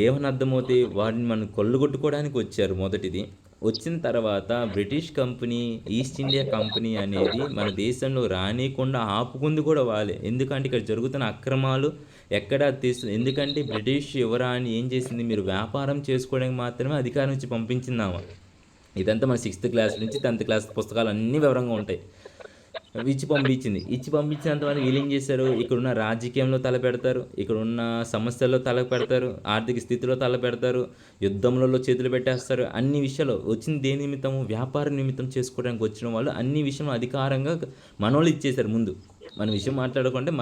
ఏమని అర్థమవుతాయి, వాడిని మనం కొల్లగొట్టుకోవడానికి వచ్చారు మొదటిది. వచ్చిన తర్వాత British company, east India company అనేది మన దేశంలో రానియకుండా ఆపుకుంది కూడా వాళ్ళే. ఎందుకంటే ఇక్కడ జరుగుతున్న అక్రమాలు ఎక్కడా ఎందుకంటే బ్రిటిష్ యువరాణి ఏం చేసింది, మీరు వ్యాపారం చేసుకోవడానికి మాత్రమే అధికారం ఇచ్చి పంపించిందామా. ఇదంతా మన 6th క్లాస్ నుంచి 10th క్లాస్ పుస్తకాలు అన్నీ వివరంగా ఉంటాయి. ఇచ్చి పంపించినంత వరకు వీళ్ళు ఏం చేశారు, ఇక్కడున్న రాజకీయంలో తలపెడతారు, ఇక్కడున్న సమస్యల్లో తలపెడతారు, ఆర్థిక స్థితిలో తలపెడతారు, యుద్ధంలో చేతులు పెట్టేస్తారు. అన్ని విషయాలు వచ్చింది దేని నిమిత్తము, వ్యాపార నిమిత్తం చేసుకోవడానికి వచ్చిన వాళ్ళు అన్ని విషయంలో అధికారంగా మనోళ్ళు ఇచ్చేశారు. ముందు మన విషయం మాట్లాడుకుంటే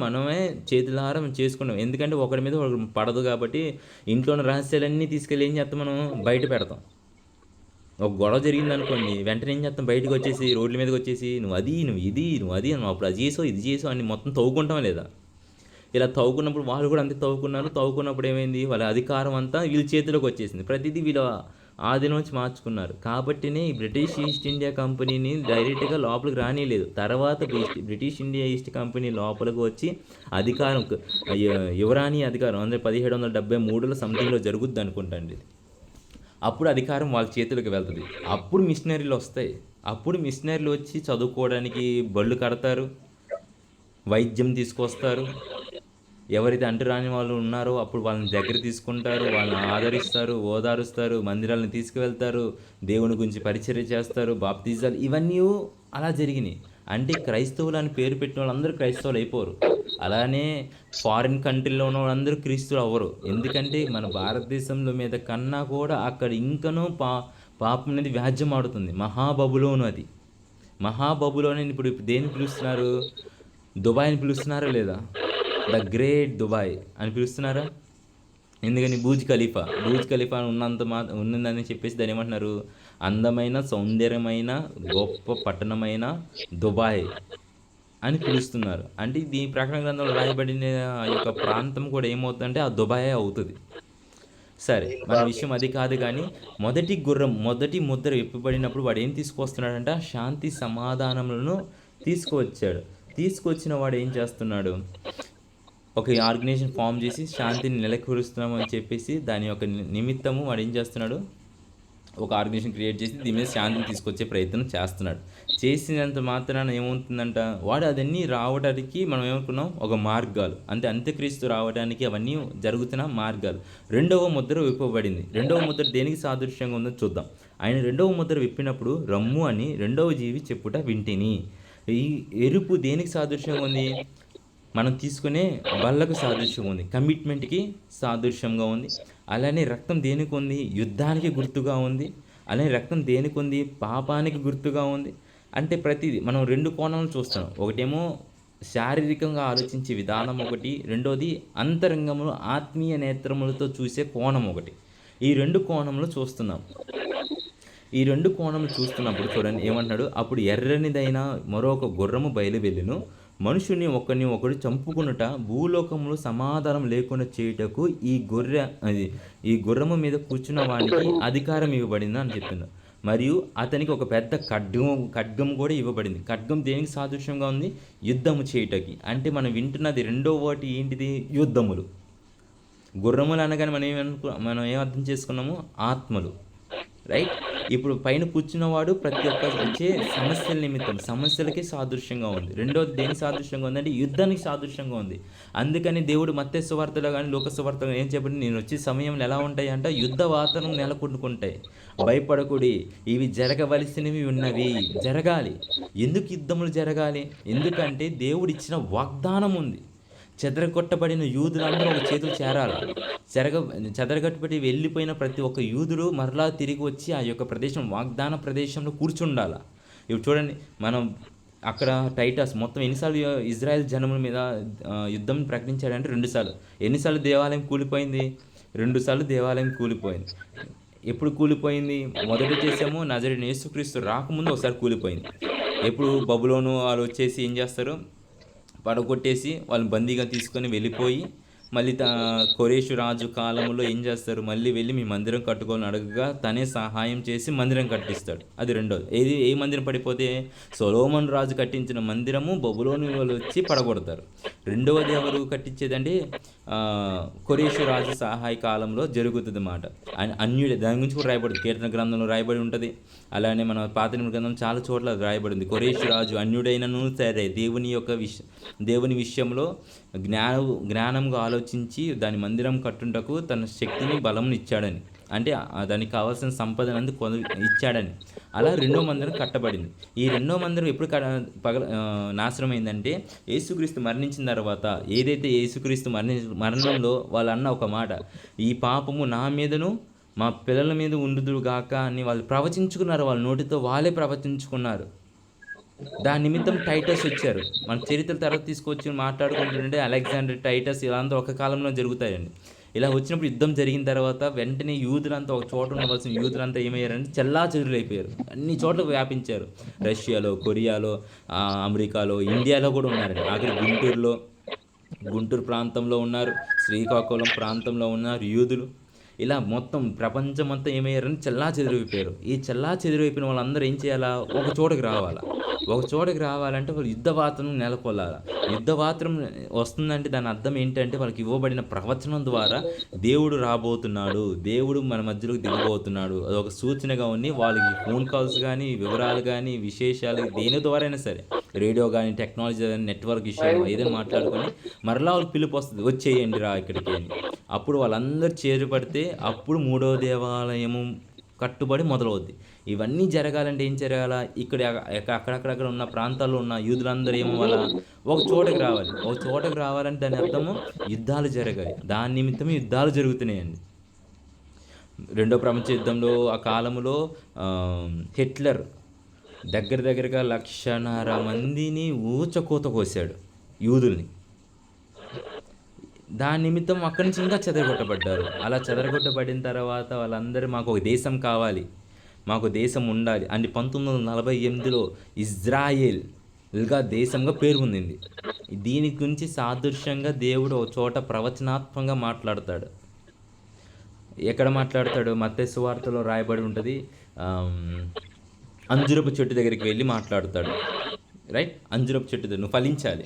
మనమే చేతులారా చేసుకున్నాం. ఎందుకంటే ఒకరి మీద ఒకరు పడదు కాబట్టి ఇంట్లో ఉన్న రహస్యాలన్నీ తీసుకెళ్ళి ఏం చేస్తాం, మనం బయట పెడతాం. ఒక గొడవ జరిగింది అనుకోండి, వెంటనే ఏం చేస్తాం, బయటకు వచ్చేసి రోడ్ల మీదకి వచ్చేసి నువ్వు అది అప్పుడు అది చేసావు ఇది చేసావు అని మొత్తం తవ్వుకుంటాం లేదా. ఇలా తవ్వుకున్నప్పుడు వాళ్ళు కూడా అంతే తవ్వుకున్నప్పుడు ఏమైంది, వాళ్ళ అధికారం అంతా వీళ్ళ చేతిలోకి వచ్చేసింది. ప్రతిదీ వీళ్ళ ఆది నుంచి మార్చుకున్నారు. కాబట్టినే ఈ బ్రిటిష్ ఈస్ట్ ఇండియా కంపెనీని డైరెక్ట్గా లోపలికి రానియలేదు. తర్వాత బ్రిటిష్ ఇండియా ఈస్ట్ కంపెనీ లోపలికి వచ్చి అధికారం, యువరాణి అధికారం అంటే 1773లో సంథింగ్లో జరుగుద్ది అనుకుంటాండి. అప్పుడు అధికారం వాళ్ళ చేతులకు వెళ్తుంది. అప్పుడు మిషనరీలు వస్తాయి. అప్పుడు మిషనరీలు వచ్చి చదువుకోవడానికి బళ్ళు కడతారు, వైద్యం తీసుకొస్తారు. ఎవరైతే అంటురాని వాళ్ళు ఉన్నారో అప్పుడు వాళ్ళని దగ్గర తీసుకుంటారు, వాళ్ళని ఆదరిస్తారు, ఓదారుస్తారు, మందిరాలను తీసుకువెళ్తారు, దేవుని గురించి పరిచర్య చేస్తారు, బాప్తిజాలు, ఇవన్నీ అలా జరిగినాయి. అంటే క్రైస్తవులు అని పేరు పెట్టిన వాళ్ళందరూ క్రైస్తవులు అయిపోరు. అలానే ఫారిన్ కంట్రీలో ఉన్న వాళ్ళందరూ క్రీస్తులు అవ్వరు. ఎందుకంటే మన భారతదేశంలో మీద కన్నా కూడా అక్కడ ఇంకనూ పాపం అనేది వ్యాజ్యం ఆడుతుంది. మహాబబులోను అది. మహాబబులోని ఇప్పుడు దేన్ని పిలుస్తున్నారు, దుబాయ్ని పిలుస్తున్నారా లేదా, ద గ్రేట్ దుబాయ్ అని పిలుస్తున్నారా. ఎందుకని బూజ్ ఖలీఫా ఉన్నదని చెప్పేసి దాన్ని ఏమంటున్నారు, అందమైన సౌందర్యమైన గొప్ప పట్టణమైన దుబాయ్ అని పిలుస్తున్నారు. అంటే దీని ప్రకటన గ్రంథంలో రాయబడిన ఆ యొక్క ప్రాంతం కూడా ఏమవుతుందంటే ఆ దుబాయే అవుతుంది. సరే, మన విషయం అది కాదు. కానీ మొదటి ముద్ర విప్పబడినప్పుడు వాడు ఏం తీసుకొస్తున్నాడంట, శాంతి సమాధానములను తీసుకొచ్చిన వాడు ఏం చేస్తున్నాడు, ఒక ఆర్గనైజేషన్ ఫామ్ చేసి శాంతిని నెలకొరుస్తున్నామని చెప్పేసి దాని యొక్క నిమిత్తము వాడు ఏం చేస్తున్నాడు, ఒక ఆర్గనైజేషన్ క్రియేట్ చేసి దీని మీద శాంతిని తీసుకొచ్చే ప్రయత్నం చేస్తున్నాడు. చేసినంత మాత్రాన ఏమవుతుందంట, వాడు అదన్నీ రావడానికి మనం ఏమనుకున్నాం, ఒక మార్గాలు, అంత్యక్రీస్తు రావడానికి అవన్నీ జరుగుతున్న మార్గాలు. రెండవ ముద్ర విప్పబడింది. రెండవ ముద్ర దేనికి సాదృశ్యంగా ఉందో చూద్దాం. ఆయన రెండవ ముద్ర విప్పినప్పుడు రమ్ము అని రెండవ జీవి చెప్పుట వింటిని. ఈ ఎరుపు దేనికి సాదృశ్యంగా ఉంది, మనం తీసుకునే బల్లకు సాదృశ్యంగా ఉంది, కమిట్మెంట్కి సాదృశ్యంగా ఉంది. అలానే రక్తం దేనికి ఉంది, యుద్ధానికి గుర్తుగా ఉంది. అలానే రక్తం దేనికి ఉంది, పాపానికి గుర్తుగా ఉంది. అంటే ప్రతిదీ మనం 2 కోణాలను చూస్తున్నాం. ఒకటేమో శారీరకంగా ఆలోచించే విధానం ఒకటి, రెండోది అంతరంగములు ఆత్మీయ నేత్రములతో చూసే కోణం ఒకటి. ఈ 2 కోణములు చూస్తున్నాం. ఈ 2 కోణములు చూస్తున్నప్పుడు చూడండి ఏమంటున్నాడు, అప్పుడు ఎర్రనిదైన మరొక గుర్రము బయలువెళ్ళెను, మనుషుని ఒకడు చంపుకునుట, భూలోకములు సమాధానం లేకుండా చేయుటకు ఈ గుర్రము మీద కూర్చున్న వానికి అధికారం ఇవ్వబడింది అని చెప్తున్నాడు. మరియు అతనికి ఒక పెద్ద ఖడ్గం కూడా ఇవ్వబడింది. ఖడ్గం దేనికి సాదృశ్యంగా ఉంది, యుద్ధము చేయుటకి. అంటే మనం వింటున్నది రెండో వాటి ఏంటిది, యుద్ధములు. గుర్రములు అనగానే మనం ఏం అర్థం చేసుకున్నాము, ఆత్మలు, రైట్. ఇప్పుడు పైన కూర్చున్నవాడు ప్రతి ఒక్క వచ్చే సమస్యల నిమిత్తం సమస్యలకి సాదృశ్యంగా ఉంది. రెండోది దేనికి సాదృశ్యంగా ఉంది అంటే యుద్ధానికి సాదృశ్యంగా ఉంది. అందుకని దేవుడు మత్తయి సువార్తలో కానీ లోక సువార్తలో ఏం చెప్పండి, నేను వచ్చే సమయంలో ఎలా ఉంటాయి అంటే యుద్ధ వాతావరణం నెలకొంటుకుంటాయి, భయపడకుడి, ఇవి జరగవలసినవి ఉన్నవి, జరగాలి. ఎందుకు యుద్ధములు జరగాలి, ఎందుకంటే దేవుడు ఇచ్చిన వాగ్దానం ఉంది. చెదరగొట్టబడిన యూదులందరూ ఒక చేతులు చేరాలి. చెదరగొట్టబడి వెళ్ళిపోయిన ప్రతి ఒక్క యూదుడు మరలా తిరిగి వచ్చి ఆ యొక్క ప్రదేశం, వాగ్దాన ప్రదేశంలో కూర్చుండాల. ఇప్పుడు చూడండి, మనం అక్కడ టైటస్ మొత్తం ఎన్నిసార్లు ఇజ్రాయెల్ జనముల మీద యుద్ధం ప్రకటించాడంటే 2 సార్లు. ఎన్నిసార్లు దేవాలయం కూలిపోయింది? 2 సార్లు దేవాలయం కూలిపోయింది. ఎప్పుడు కూలిపోయింది? మొదటి దేశము నజరేయుడైన యేసుక్రీస్తు రాకముందు ఒకసారి కూలిపోయింది. ఎప్పుడు బబులోను వాళ్ళు వచ్చేసి ఏం చేస్తారు, పడగొట్టేసి వాళ్ళని బందీగా తీసుకొని వెళ్ళిపోయి, మళ్ళీ కొరేషు రాజు కాలంలో ఏం చేస్తారు, మళ్ళీ వెళ్ళి మీ మందిరం కట్టుకొని అడగగా తనే సహాయం చేసి మందిరం కట్టిస్తాడు. అది రెండోది. ఏ మందిరం పడిపోతే సొలొమోను రాజు కట్టించిన మందిరము బబులోను వాళ్ళు వచ్చి పడగొడతారు. రెండవది ఎవరు కట్టించేదంటే కొరేషు రాజు సహాయ కాలంలో జరుగుతుంది అన్నమాట. అన్యుడే, దాని గురించి కూడా రాయబడింది, కీర్తన గ్రంథంలో రాయబడి ఉంటుంది. అలానే మన పాత నిబంధన గ్రంథం చాలా చోట్ల రాయబడింది. కొరేషు రాజు అన్యుడైనను సరే దేవుని విషయంలో జ్ఞానంగా ఆలోచించి దాని మందిరం కట్టుంటకు తన శక్తిని బలమును ఇచ్చాడని, అంటే దానికి కావాల్సిన సంపదనందు ఇచ్చాడని. అలా రెండో మందిరం కట్టబడింది. ఈ రెండో మందిరం ఎప్పుడు నాశనం అయిందంటే యేసుక్రీస్తు మరణించిన తర్వాత. ఏదైతే యేసుక్రీస్తు మరణంలో వాళ్ళు అన్న ఒక మాట, ఈ పాపము నా మీదను మా పిల్లల మీద ఉండుదురుగాక అని వాళ్ళు ప్రవచించుకున్నారు. వాళ్ళ నోటితో వాళ్ళే ప్రవచించుకున్నారు. దాని నిమిత్తం టైటస్ వచ్చారు. మన చరిత్ర తర్వాత తీసుకొచ్చి మాట్లాడుకుంటుంటే అలెగ్జాండర్, టైటస్ ఇలాంతా ఒక కాలంలో జరుగుతాయండి. ఇలా వచ్చినప్పుడు యుద్ధం జరిగిన తర్వాత వెంటనే యూదులంతా ఒక చోట ఉండవలసిన యూదులంతా ఏమయ్యారంటే చెల్లాచెదురైపోయారు. అన్ని చోట్ల వ్యాపించారు. రష్యాలో, కొరియాలో, అమెరికాలో, ఇండియాలో కూడా ఉన్నారండి. ఆఖరి గుంటూరు ప్రాంతంలో ఉన్నారు, శ్రీకాకుళం ప్రాంతంలో ఉన్నారు యూదులు. ఇలా మొత్తం ప్రపంచమంతా ఏమయ్యారని చెల్లాచెదురైపోయారు. ఈ చెల్లాచెదురైపోయిన వాళ్ళందరూ ఏం చేయాలా? ఒక చోటకి రావాలంటే వాళ్ళు యుద్ధ వాతావరణం నెలకొల్లాలి. యుద్ధ వాతావరణం వస్తుందంటే దాని అర్థం ఏంటంటే వాళ్ళకి ఇవ్వబడిన ప్రవచనం ద్వారా దేవుడు రాబోతున్నాడు, దేవుడు మన మధ్యలోకి దిగబోతున్నాడు. అదొక సూచనగా ఉంది. వాళ్ళకి ఫోన్ కాల్స్ కానీ, వివరాలు కానీ, విశేషాలు దేని ద్వారా అయినా సరే, రేడియో కానీ, టెక్నాలజీ కానీ, నెట్వర్క్ విషయం ఏదైనా మాట్లాడుకొని మరలా వాళ్ళకి పిలుపు వస్తుంది, వచ్చేయండి రా ఇక్కడికి అని. అప్పుడు వాళ్ళందరూ చేరుపడితే అప్పుడు 3వ దేవాలయము కట్టుబడి మొదలవుద్ది. ఇవన్నీ జరగాలంటే ఏం జరగాల? అక్కడక్కడ ఉన్న ప్రాంతాల్లో ఉన్న యూదులందరూ ఏమవ్వాలా? ఒక చోటకి రావాలంటే దాని అర్థము యుద్ధాలు జరగాలి. దాని నిమిత్తమే యుద్ధాలు జరుగుతున్నాయండి. 2వ ప్రపంచ యుద్ధంలో ఆ కాలంలో హిట్లర్ దగ్గరగా 1,500,000 మందిని ఊచకోత కోసాడు, యూదుల్ని. దాని నిమిత్తం అక్కడి నుంచి ఇంకా చెదరగొట్టబడ్డారు. అలా చెదరగొట్టబడిన తర్వాత వాళ్ళందరూ మాకు ఒక దేశం కావాలి, మాకు దేశం ఉండాలి అని 1948లో ఇజ్రాయేల్గా దేశంగా పేరు పొందింది. దీని గురించి సాదృశ్యంగా దేవుడు ఒక చోట ప్రవచనాత్మకంగా మాట్లాడతాడు. ఎక్కడ మాట్లాడతాడు? మత్తయి సువార్తలో రాయబడి ఉంటుంది. అంజురపు చెట్టు దగ్గరికి వెళ్ళి మాట్లాడతాడు. రైట్? అంజురపు చెట్టు దగ్గర నువ్వు ఫలించాలి,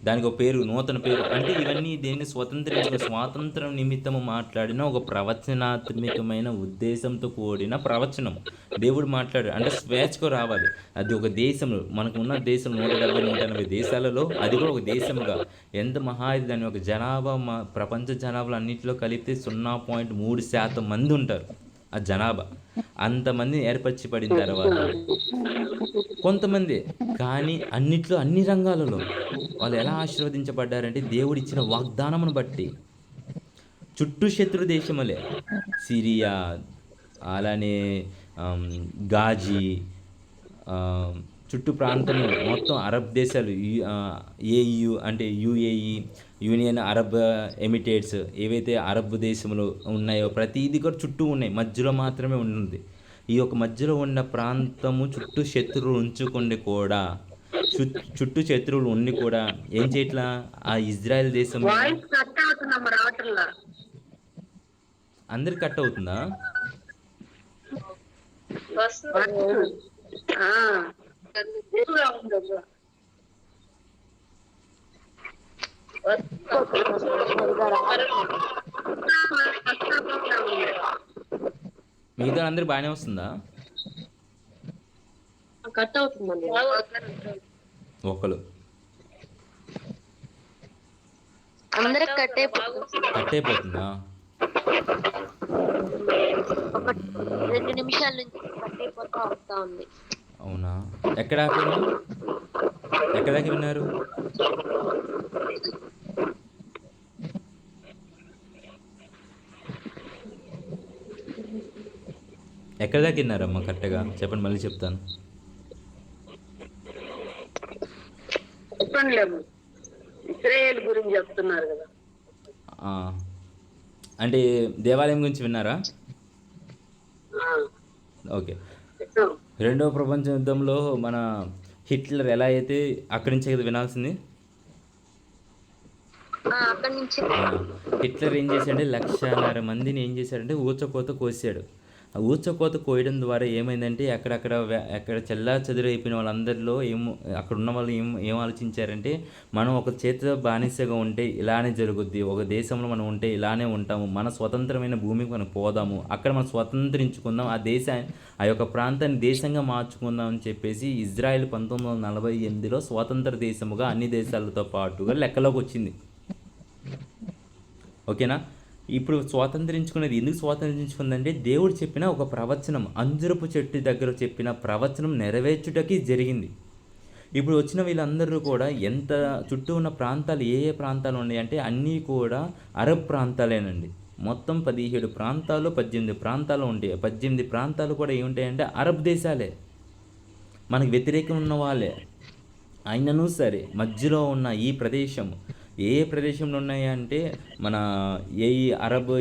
దానికి ఒక పేరు, నూతన పేరు. అంటే ఇవన్నీ దేన్ని స్వాతంత్రం నిమిత్తము మాట్లాడిన ఒక ప్రవచనాత్మకమైన ఉద్దేశంతో కూడిన ప్రవచనం. దేవుడు మాట్లాడాడు అంటే స్వేచ్ఛకు రావాలి. అది ఒక దేశంలో, మనకు ఉన్న దేశం 170-180 దేశాలలో అది కూడా ఒక దేశంగా ఎంత దాని ఒక జనాభా ప్రపంచ జనాభాలో అన్నింటిలో కలిపితే 0.3% మంది ఉంటారు. ఆ జనాభా అంతమంది ఏర్పరచబడిన తర్వాత కొంతమంది, కానీ అన్ని రంగాలలో వాళ్ళు ఎలా ఆశీర్వదించబడ్డారంటే దేవుడు ఇచ్చిన వాగ్దానమును బట్టి. చుట్టూ శత్రు దేశములే, సిరియా, అలానే గాజీ, చుట్టూ ప్రాంతంలో మొత్తం అరబ్ దేశాలు, ఏయు అంటే యుఏఈ, యూనియన్ అరబ్ ఎమిరేట్స్, ఏవైతే అరబ్ దేశంలో ఉన్నాయో ప్రతిదీ కూడా చుట్టూ ఉన్నాయి. మధ్యలో మాత్రమే ఉంటుంది. ఈ యొక్క మధ్యలో ఉన్న ప్రాంతము చుట్టూ శత్రువులు ఉంచుకుండి కూడా, చుట్టూ శత్రువులు ఉండి కూడా ఏం చేయట్లా? ఆ ఇజ్రాయెల్ దేశం అందరికి కట్ అవుతుందా? మిగతా అందరికి బాగానే వస్తుందా? కట్ అవుతుందండి. ఒకరు అందరికి కట్ అయిపోతుందా? ఒక 2 నిమిషాల నుంచి కట్ అయిపోతా వస్తా ఉంది. అవునా? ఎక్కడ దాకా విన్నారు? ఎక్కడి దాకా విన్నారమ్మా కరెక్ట్గా చెప్పండి, మళ్ళీ చెప్తాను. చెప్పండి లేము, ఇశ్రాయేల్ గురించి చెప్తున్నారు కదా. ఆ, అంటే దేవాలయం గురించి విన్నారా? ఆ, ఓకే. చెప్పాం. రెండవ ప్రపంచ యుద్ధంలో మన హిట్లర్ ఎలా అయితే అక్కడి నుంచే కదా వినాల్సింది. అక్కడి నుంచి ఆ, హిట్లర్ ఏం చేశాడంటే 1,00,000 మందిని ఏం చేశాడంటే ఊచకోత కోసాడు. ఆ ఊచకోత కోయడం ద్వారా ఏమైందంటే అక్కడ చెల్లా చెదురైపోయిన వాళ్ళందరిలో అక్కడ ఉన్న వాళ్ళు ఏం ఆలోచించారంటే, మనం ఒక చేతిలో బానిసగా ఉంటే ఇలానే జరుగుద్ది, ఒక దేశంలో మనం ఉంటే ఇలానే ఉంటాము, మన స్వతంత్రమైన భూమికి మనం పోదాము, అక్కడ మనం స్వతంత్రించుకుందాం, ఆ యొక్క ప్రాంతాన్ని దేశంగా మార్చుకుందాం అని చెప్పేసి ఇజ్రాయెల్ 1948లో స్వతంత్ర దేశముగా అన్ని దేశాలతో పాటుగా లెక్కలోకి వచ్చింది. ఓకేనా? ఇప్పుడు స్వాతంత్రించుకునేది ఎందుకు స్వాతంత్రించుకుందంటే, దేవుడు చెప్పిన ఒక ప్రవచనం, అంజరపు చెట్టు దగ్గర చెప్పిన ప్రవచనం నెరవేర్చుటకి జరిగింది. ఇప్పుడు వచ్చిన వీళ్ళందరూ కూడా చుట్టూ ఉన్న ప్రాంతాలు ఏ ప్రాంతాలు ఉన్నాయి అంటే అన్నీ కూడా అరబ్ ప్రాంతాలేనండి. మొత్తం 17 ప్రాంతాలు 18 ప్రాంతాలు ఉంటాయి. 18 ప్రాంతాలు కూడా ఏముంటాయంటే అరబ్ దేశాలే, మనకు వ్యతిరేకం ఉన్న వాళ్ళే. అయినను సరే మధ్యలో ఉన్న ఈ ప్రదేశం ఏ ప్రదేశంలో ఉన్నాయి అంటే మన అరబ్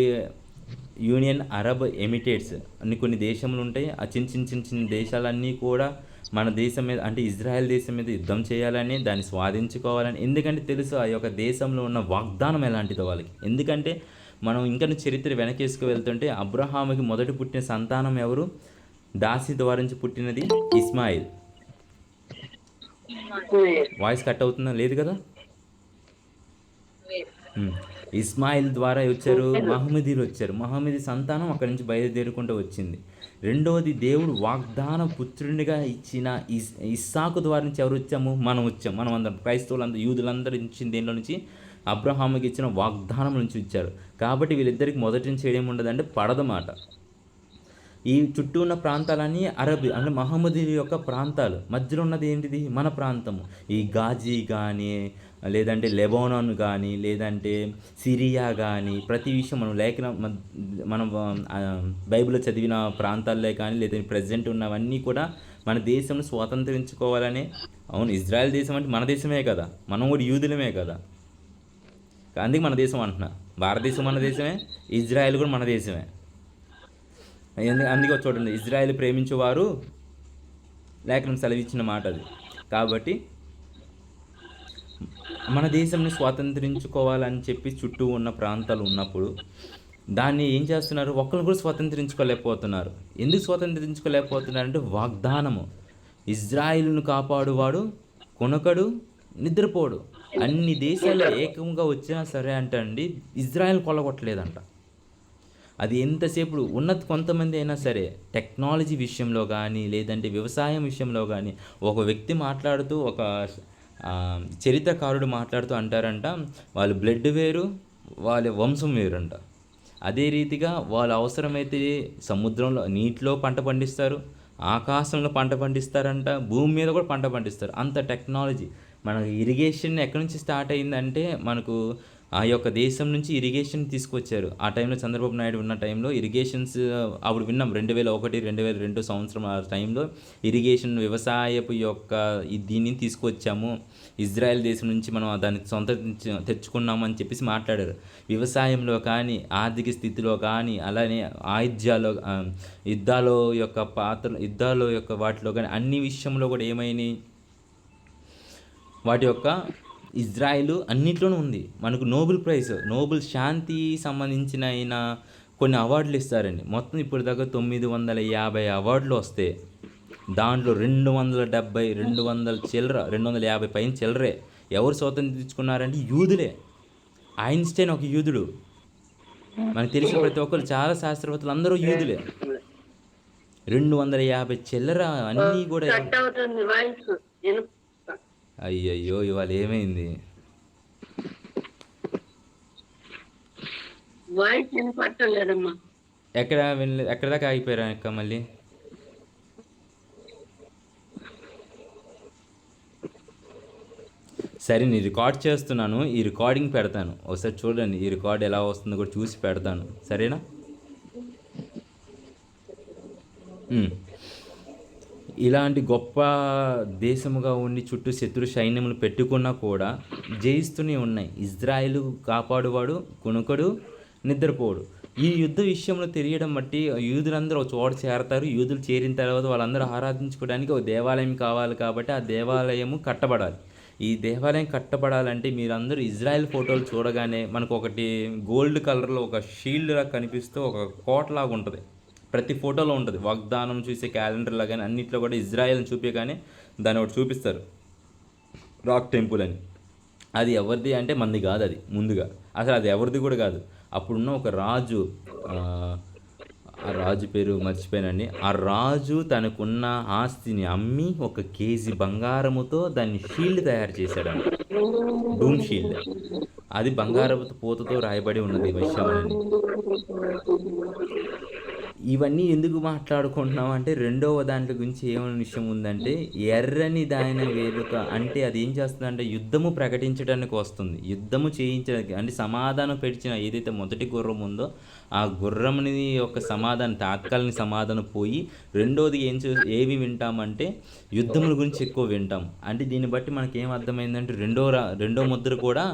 యూనియన్, అరబ్ ఎమిరేట్స్ అన్ని కొన్ని దేశములు ఉంటాయి. ఆ చిన్న దేశాలన్నీ కూడా మన దేశం మీద అంటే ఇజ్రాయెల్ దేశం మీద యుద్ధం చేయాలని, దాన్ని స్వాధించుకోవాలని. ఎందుకంటే తెలుసు ఆ యొక్క దేశంలో ఉన్న వాగ్దానం ఎలాంటిదో వాళ్ళకి. ఎందుకంటే మనం ఇంకా చరిత్ర వెనకేసుకు వెళ్తుంటే అబ్రహాముకి మొదటి పుట్టిన సంతానం ఎవరు? దాసి ద్వారా నుంచి పుట్టినది ఇస్మాయిల్. వాయిస్ కట్ అవుతుందా? లేదు కదా. ఇస్మాయిల్ ద్వారా వచ్చారు, మహమ్మదీలు వచ్చారు. మహమ్మదీ సంతానం అక్కడి నుంచి బయలుదేరుకుంటూ వచ్చింది. రెండవది దేవుడు వాగ్దాన పుత్రునిగా ఇచ్చిన ఇస్సాకు ద్వారా నుంచి ఎవరు వచ్చాము? మనం వచ్చాం. మనం అందరం క్రైస్తవులందరూ, యూదులందరూ ఇచ్చిన దేనిలో నుంచి? అబ్రహాముకి ఇచ్చిన వాగ్దానం నుంచి ఇచ్చారు. కాబట్టి వీళ్ళిద్దరికి మొదటి నుంచి ఏముండదంటే పడదన్నమాట. ఈ చుట్టూ ఉన్న ప్రాంతాలన్నీ అరబీ అంటే మహమ్మదీల యొక్క ప్రాంతాలు. మధ్యలో ఉన్నది ఏంటిది? మన ప్రాంతము. ఈ గాజీ కానీ, లేదంటే లెబానాన్ కానీ, లేదంటే సిరియా కానీ, ప్రతి విషయం మనం బైబిల్లో చదివిన ప్రాంతాల్లో కానీ, లేదా ప్రజెంట్ ఉన్నవన్నీ కూడా మన దేశంలో స్వాతంత్రించుకోవాలని. అవును, ఇజ్రాయెల్ దేశం అంటే మన దేశమే కదా, మనం కూడా యూదులమే కదా, అందుకే మన దేశం అంటున్నా. భారతదేశం మన దేశమే, ఇజ్రాయెల్ కూడా మన దేశమే. అందుకే చూడండి, ఇజ్రాయెల్ ప్రేమించేవారు లేఖనం సెలవిచ్చిన మాట అది. కాబట్టి మన దేశంని స్వాతంత్రించుకోవాలని చెప్పి చుట్టూ ఉన్న ప్రాంతాలు ఉన్నప్పుడు దాన్ని ఏం చేస్తున్నారు? ఒక్కరు కూడా స్వాతంత్రించుకోలేకపోతున్నారు. ఎందుకు స్వాతంత్రించుకోలేకపోతున్నారంటే వాగ్దానము. ఇజ్రాయిల్ను కాపాడువాడు కొనకడు నిద్రపోడు. అన్ని దేశాలు ఏకంగా వచ్చినా సరే అంటండి ఇజ్రాయెల్ కొల్లగొట్టలేదంట. అది ఎంతసేపు ఉన్నది కొంతమంది అయినా సరే టెక్నాలజీ విషయంలో కానీ, లేదంటే వ్యవసాయం విషయంలో కానీ, ఒక వ్యక్తి మాట్లాడుతూ, ఒక చరిత్రకారుడు మాట్లాడుతూ అంటారంట, వాళ్ళ బ్లడ్ వేరు, వాళ్ళ వంశం వేరంట. అదే రీతిగా వాళ్ళు అవసరమైతే సముద్రంలో నీటిలో పంట పండిస్తారు, ఆకాశంలో పంట పండిస్తారంట, భూమి మీద కూడా పంట పండిస్తారు. అంత టెక్నాలజీ. మనకు ఇరిగేషన్ ఎక్కడి నుంచి స్టార్ట్ అయిందంటే మనకు ఆ యొక్క దేశం నుంచి ఇరిగేషన్ తీసుకొచ్చారు. ఆ టైంలో చంద్రబాబు నాయుడు ఉన్న టైంలో ఇరిగేషన్స్ అప్పుడు విన్నాం. 2001, 2002 సంవత్సరం ఆ టైంలో ఇరిగేషన్ వ్యవసాయపు యొక్క దీన్ని తీసుకొచ్చాము, ఇజ్రాయెల్ దేశం నుంచి మనం దాన్ని తెచ్చుకున్నాము అని చెప్పేసి మాట్లాడారు. వ్యవసాయంలో కానీ, ఆర్థిక స్థితిలో కానీ, అలానే యుద్ధాల యొక్క వాటిలో కానీ అన్ని విషయంలో కూడా ఏమైనాయి? వాటి యొక్క ఇజ్రాయిల్ అన్నిట్లోనూ ఉంది. మనకు నోబెల్ శాంతి సంబంధించిన కొన్ని అవార్డులు ఇస్తారండి. మొత్తం ఇప్పుడు దాకా 950 అవార్డులు వస్తే దాంట్లో 250 పైన చిల్లరే ఎవరు స్వాతంత్రించుకున్నారంటే యూదులే. ఐన్స్టైన్ ఒక యూదుడు. మనకు తెలిసిన ప్రతి ఒక్కరు చాలా శాస్త్రవేత్తలు అందరూ యూదులే. 250 చిల్లర అన్నీ కూడా. అయ్యయ్యో, ఇవాళ ఏమైంది? ఎక్కడ దాకా ఆగిపోయారా అక్క? మళ్ళీ సరే, నేను రికార్డ్ చేస్తున్నాను, ఈ రికార్డింగ్ పెడతాను, ఒకసారి చూడండి. ఈ రికార్డ్ ఎలా వస్తుందో కూడా చూసి పెడతాను, సరేనా? ఉమ్. ఇలాంటి గొప్ప దేశముగా ఉండి చుట్టూ శత్రు సైన్యములు పెట్టుకున్నా కూడా జయిస్తూనే ఉన్నాయి. ఇజ్రాయిల్ కాపాడువాడు కునుకడు నిద్రపోడు. ఈ యుద్ధ విషయంలో తెలియడం బట్టి యూదులందరూ ఒక చోట చేరతారు. యూదులు చేరిన తర్వాత వాళ్ళందరూ ఆరాధించుకోవడానికి ఒక దేవాలయం కావాలి కాబట్టి ఆ దేవాలయము కట్టబడాలి. ఈ దేవాలయం కట్టబడాలంటే మీరందరూ ఇజ్రాయెల్ ఫోటోలు చూడగానే మనకు ఒకటి గోల్డ్ కలర్లో ఒక షీల్డ్లా కనిపిస్తూ ఒక కోటలాగా ఉంటుంది. ప్రతి ఫోటోలో ఉంటుంది. వాగ్దానం చూసే క్యాలెండర్లో కానీ అన్నింటిలో కూడా ఇజ్రాయెల్ని చూపించగానే దాన్ని ఒకటి చూపిస్తారు, రాక్ టెంపుల్ అని. అది ఎవరిది అంటే మంది కాదు. అది ముందుగా అసలు అది ఎవరిది కూడా కాదు. అప్పుడున్న ఒక రాజు, ఆ రాజు పేరు మర్చిపోయానండి. ఆ రాజు తనకున్న ఆస్తిని అమ్మి 1 కేజీ బంగారముతో దాన్ని షీల్డ్ తయారు చేశాడంట, డూమ్ షీల్డ్. అది బంగారపు పూతతో రాయబడి ఉన్నది విషయం. ఇవన్నీ ఎందుకు మాట్లాడుకుంటున్నాం అంటే రెండవ దాంట్లో గురించి ఏమైనా విషయం ఉందంటే, ఎర్రని దాని వేడుక అంటే అది ఏం చేస్తుందంటే యుద్ధము ప్రకటించడానికి వస్తుంది, యుద్ధము చేయించడానికి. అంటే సమాధానం పెడిచిన ఏదైతే మొదటి గుర్రం ఉందో ఆ గుర్రంని యొక్క సమాధానం, తాత్కాలిక సమాధానం పోయి రెండోది ఏవి వింటామంటే యుద్ధముల గురించి ఎక్కువ వింటాం. అంటే దీన్ని బట్టి మనకి ఏం అర్థమైందంటే రెండో ముద్ర కూడా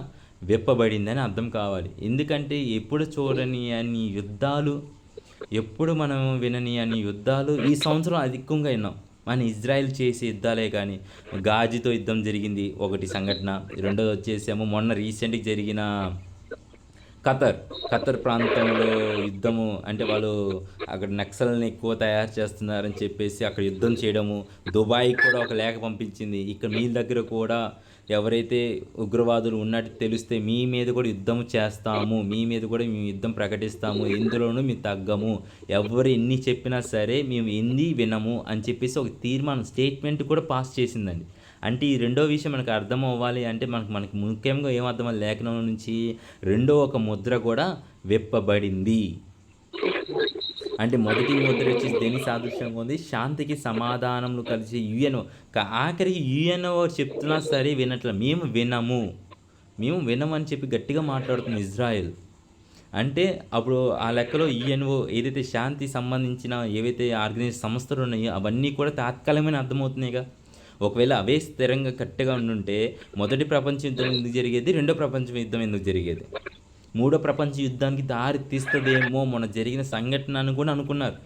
విప్పబడిందని అర్థం కావాలి. ఎందుకంటే ఎప్పుడు చూడని అన్ని యుద్ధాలు, ఎప్పుడు మనం వినని అన్ని యుద్ధాలు ఈ సంవత్సరం అధికంగా విన్నాం. మన ఇజ్రాయెల్ చేసే యుద్ధాలే కానీ, గాజీతో యుద్ధం జరిగింది ఒకటి సంఘటన. రెండోది వచ్చేసేమో మొన్న రీసెంట్గా జరిగిన ఖతర్ ప్రాంతంలో యుద్ధము. అంటే వాళ్ళు అక్కడ నక్సల్ని ఎక్కువ తయారు చేస్తున్నారని చెప్పేసి అక్కడ యుద్ధం చేయడము. దుబాయ్కి కూడా ఒక లేఖ పంపించింది, ఇక్కడ మీ దగ్గర కూడా ఎవరైతే ఉగ్రవాదులు ఉన్నట్టు తెలిస్తే మీ మీద కూడా యుద్ధం చేస్తాము, మీ మీద కూడా మేము యుద్ధం ప్రకటిస్తాము, ఎందులోనూ మేము తగ్గము, ఎవరు ఎన్ని చెప్పినా సరే మేము ఎంది వినము అని చెప్పేసి ఒక తీర్మానం, స్టేట్మెంట్ కూడా పాస్ చేసిందండి. అంటే ఈ రెండో విషయం మనకు అర్థం అవ్వాలి అంటే మనకి ముఖ్యంగా ఏమర్థం లేఖనం నుంచి రెండో ఒక ముద్ర కూడా విప్పబడింది. అంటే మొదటి ముద్ర వచ్చేసి దేని సాదృశ్యంగా ఉంది, శాంతికి సమాధానములు కలిసి యుఎన్ఓ. ఆఖరికి యుఎన్ఓ చెప్తున్నా సరే వినట్ల, మేము వినము అని చెప్పి గట్టిగా మాట్లాడుతుంది ఇజ్రాయెల్. అంటే అప్పుడు ఆ లెక్కలో యుఎన్ఓ ఏదైతే శాంతి సంబంధించిన ఏవైతే ఆర్గనైజ్ సంస్థలు ఉన్నాయో అవన్నీ కూడా తాత్కాలికమైన అర్థమవుతున్నాయిగా. ఒకవేళ అవే స్థిరంగా కరెక్ట్గా ఉండుంటే మొదటి ప్రపంచ యుద్ధం ఎందుకు జరిగేది, రెండో ప్రపంచ యుద్ధం ఎందుకు జరిగేది, మూడో ప్రపంచ యుద్ధానికి దారి తీస్తుందేమో మొన్న జరిగిన సంఘటన అని కూడా అనుకున్నారు.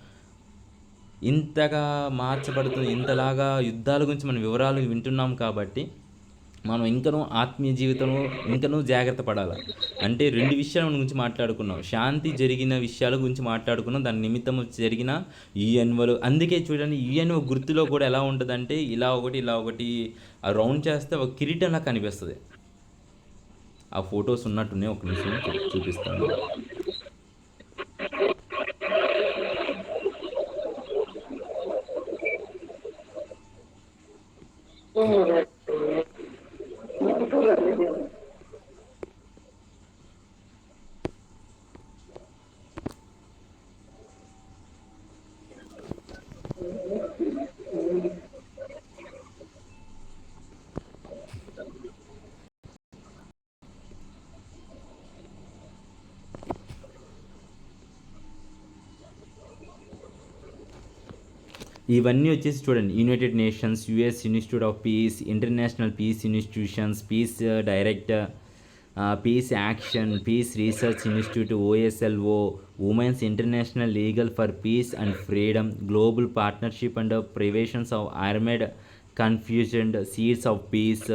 ఇంతగా మార్చబడుతుంది, ఇంతలాగా యుద్ధాల గురించి మన వివరాలు వింటున్నాం కాబట్టి మనం ఇంకనూ ఆత్మీయ జీవితంలో ఇంకనూ జాగ్రత్త పడాలి. అంటే 2 విషయాల గురించి మాట్లాడుకున్నాం, శాంతి జరిగిన విషయాల గురించి మాట్లాడుకున్నాం, దాని నిమిత్తం జరిగిన యుఎన్ఓలు. అందుకే చూడండి యుఎన్ఓ గుర్తులో కూడా ఎలా ఉంటుందంటే ఇలా ఒకటి ఆ రౌండ్ చేస్తే ఒక కిరీటంలా కనిపిస్తుంది. ఆ ఫొటోస్ ఉన్నట్టున్నాయి, ఒక నిమిషం చూపిస్తాను. ఇవన్నీ వచ్చేసి చూడండి, United Nations, US Institute of Peace, International Peace Institutions, Peace Direct, Peace Action, Peace Research Institute, Oslo, Women's International Legal for Peace and Freedom, Global Partnership and Preventions of Armed Confusion, Seeds of Peace,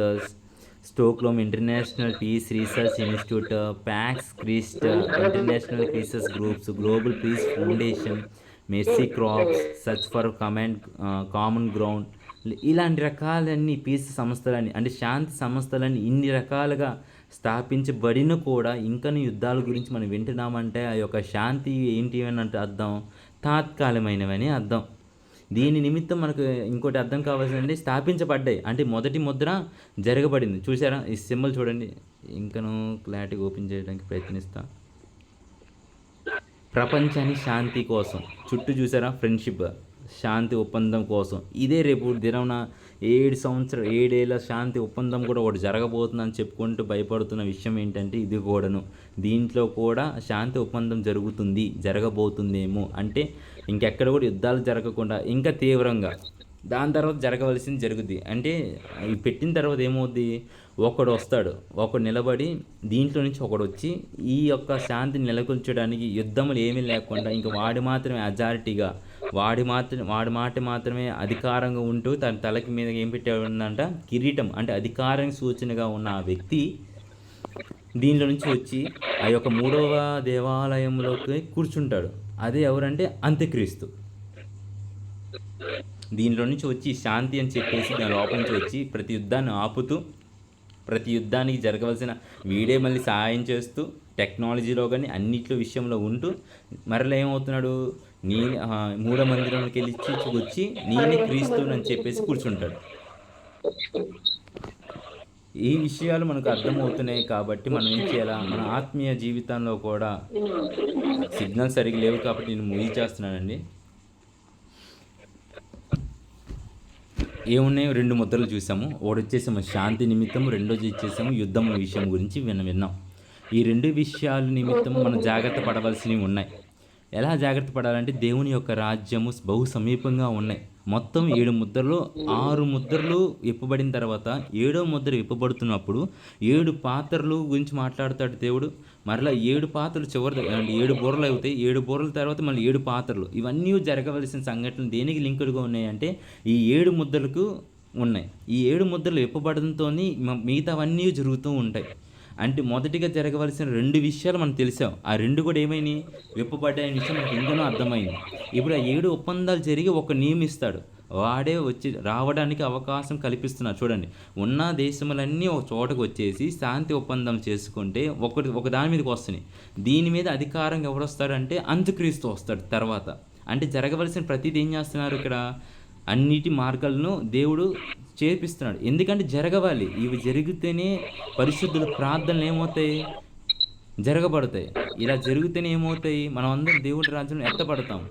Stockholm International Peace Research Institute, Pax Christ, International Peaces Groups, Global Peace Foundation, Mercy Crops, Search for Common Ground, ఇలాంటి రకాలన్నీ piece సంస్థలని, అంటే శాంతి సంస్థలని ఇన్ని రకాలుగా స్థాపించబడిన కూడా ఇంకను యుద్ధాల గురించి మనం వింటున్నామంటే ఆ యొక్క శాంతి ఏంటి అని అంటే అర్థం తాత్కాలికమైనవని అర్థం. దీని నిమిత్తం మనకు ఇంకోటి అర్థం కావాల్సిందంటే స్థాపించబడ్డాయి అంటే మొదటి ముద్ర జరగబడింది. చూసారా ఈ సింబల్ చూడండి, ఇంకను క్లారిటీగా ఓపెన్ చేయడానికి ప్రయత్నిస్తా. ప్రపంచాన్ని శాంతి కోసం చుట్టూ చూసారా, ఫ్రెండ్షిప్ శాంతి ఒప్పందం కోసం. ఇదే రేపు దినమున ఏడేళ్ల శాంతి ఒప్పందం కూడా ఒకటి జరగబోతుందని చెప్పుకుంటూ భయపడుతున్న విషయం ఏంటంటే ఇది కూడాను, దీంట్లో కూడా శాంతి ఒప్పందం జరగబోతుందేమో, అంటే ఇంకెక్కడ కూడా యుద్ధాలు జరగకుండా ఇంకా తీవ్రంగా దాని తర్వాత జరగవలసింది జరుగుద్ది. అంటే ఇవి పెట్టిన తర్వాత ఏమవుద్ది, ఒకడు వస్తాడు, ఒకడు నిలబడి దీంట్లో నుంచి ఒకడు వచ్చి ఈ యొక్క శాంతిని నెలకొల్చడానికి యుద్ధములు ఏమీ లేకుండా ఇంకా వాడి మాత్రమే అజారిటీగా వాడి మాట మాత్రమే అధికారంగా ఉంటూ తన తలకి మీద ఏం పెట్టాడంట, కిరీటం, అంటే అధికారానికి సూచనగా ఉన్న ఆ వ్యక్తి దీనిలో నుంచి వచ్చి ఆ యొక్క 3వ దేవాలయంలోకి కూర్చుంటాడు. అదే ఎవరంటే అంత్యక్రీస్తు. దీనిలో నుంచి వచ్చి శాంతి అని చెప్పేసి దాని లోపల నుంచి వచ్చి ప్రతి యుద్ధాన్ని ఆపుతూ, ప్రతి యుద్ధానికి జరగవలసిన వీడే మళ్ళీ సహాయం చేస్తూ, టెక్నాలజీలో కానీ అన్నిట్లో విషయంలో ఉంటూ మరలా ఏమవుతున్నాడు, మూడో మందిరంలోకి వెళ్ళి వచ్చి నేనే క్రీస్తుని చెప్పేసి కూర్చుంటాడు. ఈ విషయాలు మనకు అర్థమవుతున్నాయి కాబట్టి మనం ఏం చేయాలా, మన ఆత్మీయ జీవితంలో కూడా సిగ్నల్ సరిగ్గా లేవు కాబట్టి నేను ముగించేస్తున్నానండి. ఏమున్నాయో 2 ముద్రలు చూసాము. ఒకటి వచ్చేసాము శాంతి నిమిత్తం, రెండోది ఇచ్చేసాము యుద్ధం విషయం గురించి విన్నాం. ఈ 2 విషయాల నిమిత్తం మనం జాగ్రత్త పడవలసినవి ఉన్నాయి. ఎలా జాగ్రత్త పడాలంటే దేవుని యొక్క రాజ్యము బహు సమీపంగా ఉన్నాయి. మొత్తం 7 ముద్రలు, 6 ముద్రలు విప్పబడిన తర్వాత 7వ ముద్ర విప్పబడుతున్నప్పుడు 7 పాత్రలు గురించి మాట్లాడతాడు దేవుడు. మరలా 7 పాత్రలు 7 బూరలు అవుతాయి. 7 బూరల తర్వాత మళ్ళీ 7 పాత్రలు. ఇవన్నీ జరగవలసిన సంఘటనలు దేనికి లింకుడుగా ఉన్నాయంటే ఈ 7 ముద్రలకు ఉన్నాయి. ఈ 7 ముద్రలు విప్పబడంతో మిగతావన్నీ జరుగుతూ ఉంటాయి. అంటే మొదటిగా జరగవలసిన 2 విషయాలు మనకు తెలిసాం. ఆ 2 కూడా ఏమైనాయి, విప్పబడ్డాయి విషయం మనకు ఇంకనూ అర్థమైంది. ఇప్పుడు ఆ 7 ఒప్పందాలు జరిగి ఒక నియమిస్తాడు, వాడే వచ్చి రావడానికి అవకాశం కల్పిస్తున్నారు. చూడండి, ఉన్న దేశములన్నీ ఒక చోటకు వచ్చేసి శాంతి ఒప్పందం చేసుకుంటే ఒక దాని మీదకి వస్తున్నాయి. దీని మీద అధికారంగా ఎవరు వస్తాడంటే అంత్యక్రీస్తు వస్తాడు తర్వాత. అంటే జరగవలసిన ప్రతిదీ ఏం చేస్తున్నారు ఇక్కడ, అన్నిటి మార్గాలను దేవుడు చేర్పిస్తున్నాడు. ఎందుకంటే జరగవాలి, ఇవి జరిగితేనే పరిశుద్ధుల ప్రార్థనలు ఏమవుతాయి, జరగబడతాయి. ఇలా జరిగితేనే ఏమవుతాయి, మనం అందరం దేవుడి రాజ్యంలో ఎత్తపడతాం.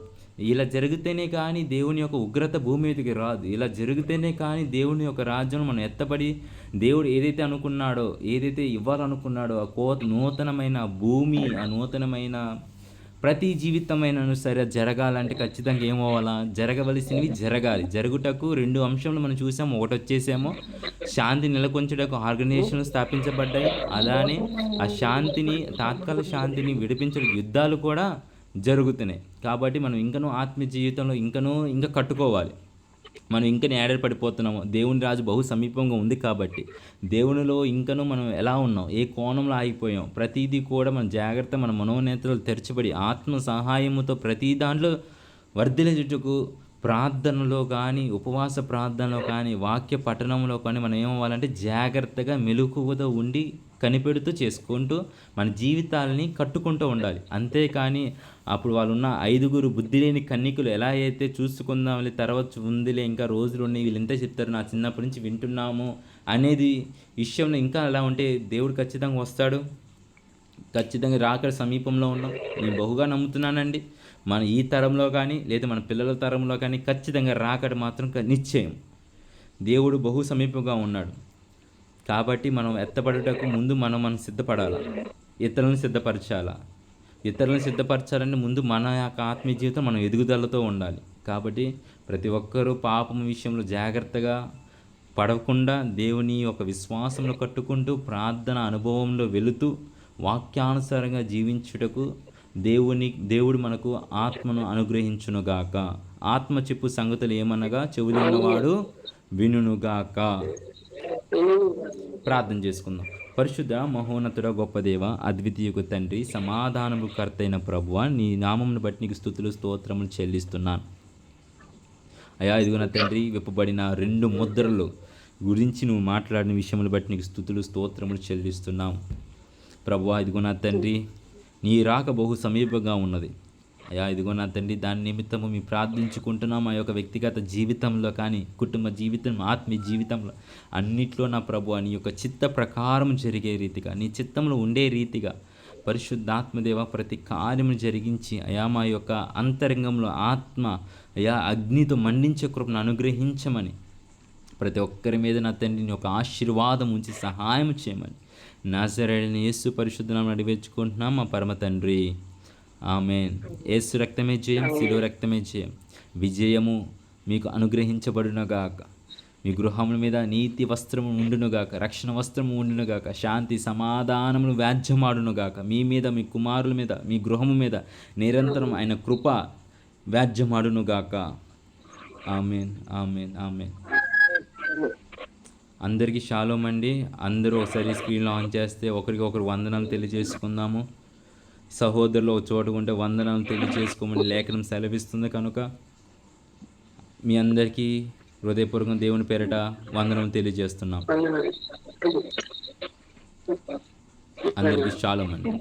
ఇలా జరిగితేనే కానీ దేవుని యొక్క ఉగ్రత భూమి మీదకి రాదు. ఇలా జరిగితేనే కానీ దేవుని యొక్క రాజ్యం మనం ఎత్తపడి దేవుడు ఏదైతే అనుకున్నాడో, ఏదైతే ఇవ్వాలనుకున్నాడో ఆ నూతనమైన భూమి, ఆ నూతనమైన ప్రతి జీవితమైనను సరే జరగాలంటే ఖచ్చితంగా ఏమవ్వాలా, జరగవలసినవి జరగాలి. జరుగుటకు 2 అంశాలు మనం చూసాము. ఒకటి వచ్చేసేమో శాంతి నెలకొంచుటకు ఆర్గనైజేషన్లు స్థాపించబడ్డాయి. అలానే ఆ శాంతిని, తాత్కాలిక శాంతిని విడిపించే యుద్ధాలు కూడా జరుగుతున్నాయి. కాబట్టి మనం ఇంకనూ ఆత్మీయ జీవితంలో ఇంకా కట్టుకోవాలి. మనం ఇంకనూ ఏడాది పడిపోతున్నాము. దేవుని రాజు బహు సమీపంగా ఉంది కాబట్టి దేవునిలో ఇంకనూ మనం ఎలా ఉన్నాం, ఏ కోణంలో ఆగిపోయాం, ప్రతిదీ కూడా మన జాగ్రత్త, మన మనోనేత్రాలు తెరచబడి ఆత్మ సహాయముతో ప్రతి దాంట్లో వర్ధిల్లేటకు ప్రార్థనలో కానీ, ఉపవాస ప్రార్థనలో కానీ, వాక్య పఠనంలో కానీ మనం ఏమవ్వాలంటే జాగ్రత్తగా మెలకువతో ఉండి కనిపెడుతూ చేసుకుంటూ మన జీవితాలని కట్టుకుంటూ ఉండాలి. అంతేకాని అప్పుడు వాళ్ళున్న 5 బుద్ధి లేని కన్నికలు ఎలా అయితే చూసుకుందాం తర్వాత ఉందిలే ఇంకా రోజులు ఉన్నాయి, వీళ్ళు ఎంత చెప్తారు, నా చిన్నప్పటి నుంచి వింటున్నాము అనేది విషయంలో ఇంకా అలా ఉంటే దేవుడు ఖచ్చితంగా వస్తాడు. ఖచ్చితంగా రాకడ సమీపంలో ఉన్నాం. నేను బహుగా నమ్ముతున్నానండి. మన ఈ తరంలో కానీ లేదా మన పిల్లల తరంలో కానీ ఖచ్చితంగా రాకడ మాత్రం నిశ్చయం. దేవుడు బహు సమీపంగా ఉన్నాడు. కాబట్టి మనం ఎత్తపడటకు ముందు మనం సిద్ధపడాలి, ఇతరులను సిద్ధపరచాలా. ఇతరులను సిద్ధపరచాలంటే ముందు మన యొక్క ఆత్మీయ జీవితం మనం ఎదుగుదలతో ఉండాలి. కాబట్టి ప్రతి ఒక్కరూ పాపం విషయంలో జాగ్రత్తగా పడకుండా దేవుని ఒక విశ్వాసంలో కట్టుకుంటూ ప్రార్థన అనుభవంలో వెళుతూ వాక్యానుసారంగా జీవించుటకు దేవుడు మనకు ఆత్మను అనుగ్రహించునుగాక. ఆత్మ చెప్పు సంగతులు ఏమనగా చెవులున్నవాడు వినుగాక. ప్రార్థన చేసుకుందాం. పరిశుద్ధ మహోన్నతుడ గొప్ప దేవ, అద్వితీయకు తండ్రి, సమాధానము కర్తైన ప్రభువ, నీ నామమును బట్టి నీకు స్తుతులు స్తోత్రములు చెల్లిస్తున్నాను. అయా ఇదిగో నా తండ్రి, విప్పబడిన 2 ముద్రలు గురించి నువ్వు మాట్లాడిన విషయములు బట్టి నీకు స్తుతులు స్తోత్రములు చెల్లిస్తున్నాం. ప్రభువా ఇదిగో నా తండ్రి, నీ రాక బహు సమీపంగా ఉన్నది. అయా ఇదిగో నా తండ్రి, దాని నిమిత్తము మేము ప్రార్థించుకుంటున్నాం. ఆ యొక్క వ్యక్తిగత జీవితంలో కానీ, కుటుంబ జీవితం, ఆత్మీయ జీవితంలో అన్నిట్లో నా ప్రభువా నీ యొక్క చిత్త ప్రకారం జరిగే రీతిగా, నీ చిత్తంలో ఉండే రీతిగా పరిశుద్ధాత్మదేవ ప్రతి కార్యము జరిగించి అయా మా యొక్క అంతరంగంలో ఆత్మ అయా అగ్నితో మండించే కృపను అనుగ్రహించమని ప్రతి ఒక్కరి మీద నా తండ్రి నీ యొక్క ఆశీర్వాదం ఉంచి సహాయం చేయమని నాజరేయుడైన యేసు పరిశుద్ధ నామమున అడివేచుకుంటున్నాం మా పరమ తండ్రి, ఆమేన్. యేసు రక్తమే జయం, శిలువ రక్తమే జయం. విజయము మీకు అనుగ్రహించబడునుగాక. మీ గృహముల మీద నీతి వస్త్రము ఉండునుగాక, రక్షణ వస్త్రము ఉండునుగాక, శాంతి సమాధానమును వ్యాజ్యమాడునుగాక. మీ మీద, మీ కుమారుల మీద, మీ గృహము మీద నిరంతరం ఆయన కృప వ్యాజ్యమాడునుగాక. ఆమేన్, ఆమేన్, ఆమేన్. అందరికీ షాలోమ్ అండి. అందరూ ఒకసారి స్క్రీన్లో ఆన్ చేస్తే ఒకరికి ఒకరు వందనాలు తెలియజేసుకుందాము. సహోదరులు ఒక చోట ఉంటే వందనాలు తెలియజేసుకోమని లేఖనం సెలవిస్తుంది కనుక మీ అందరికీ హృదయపూర్వకంగా దేవుని పేరిట వందనం తెలియజేస్తున్నాం. అందరికీ షాలోమ్ అండి.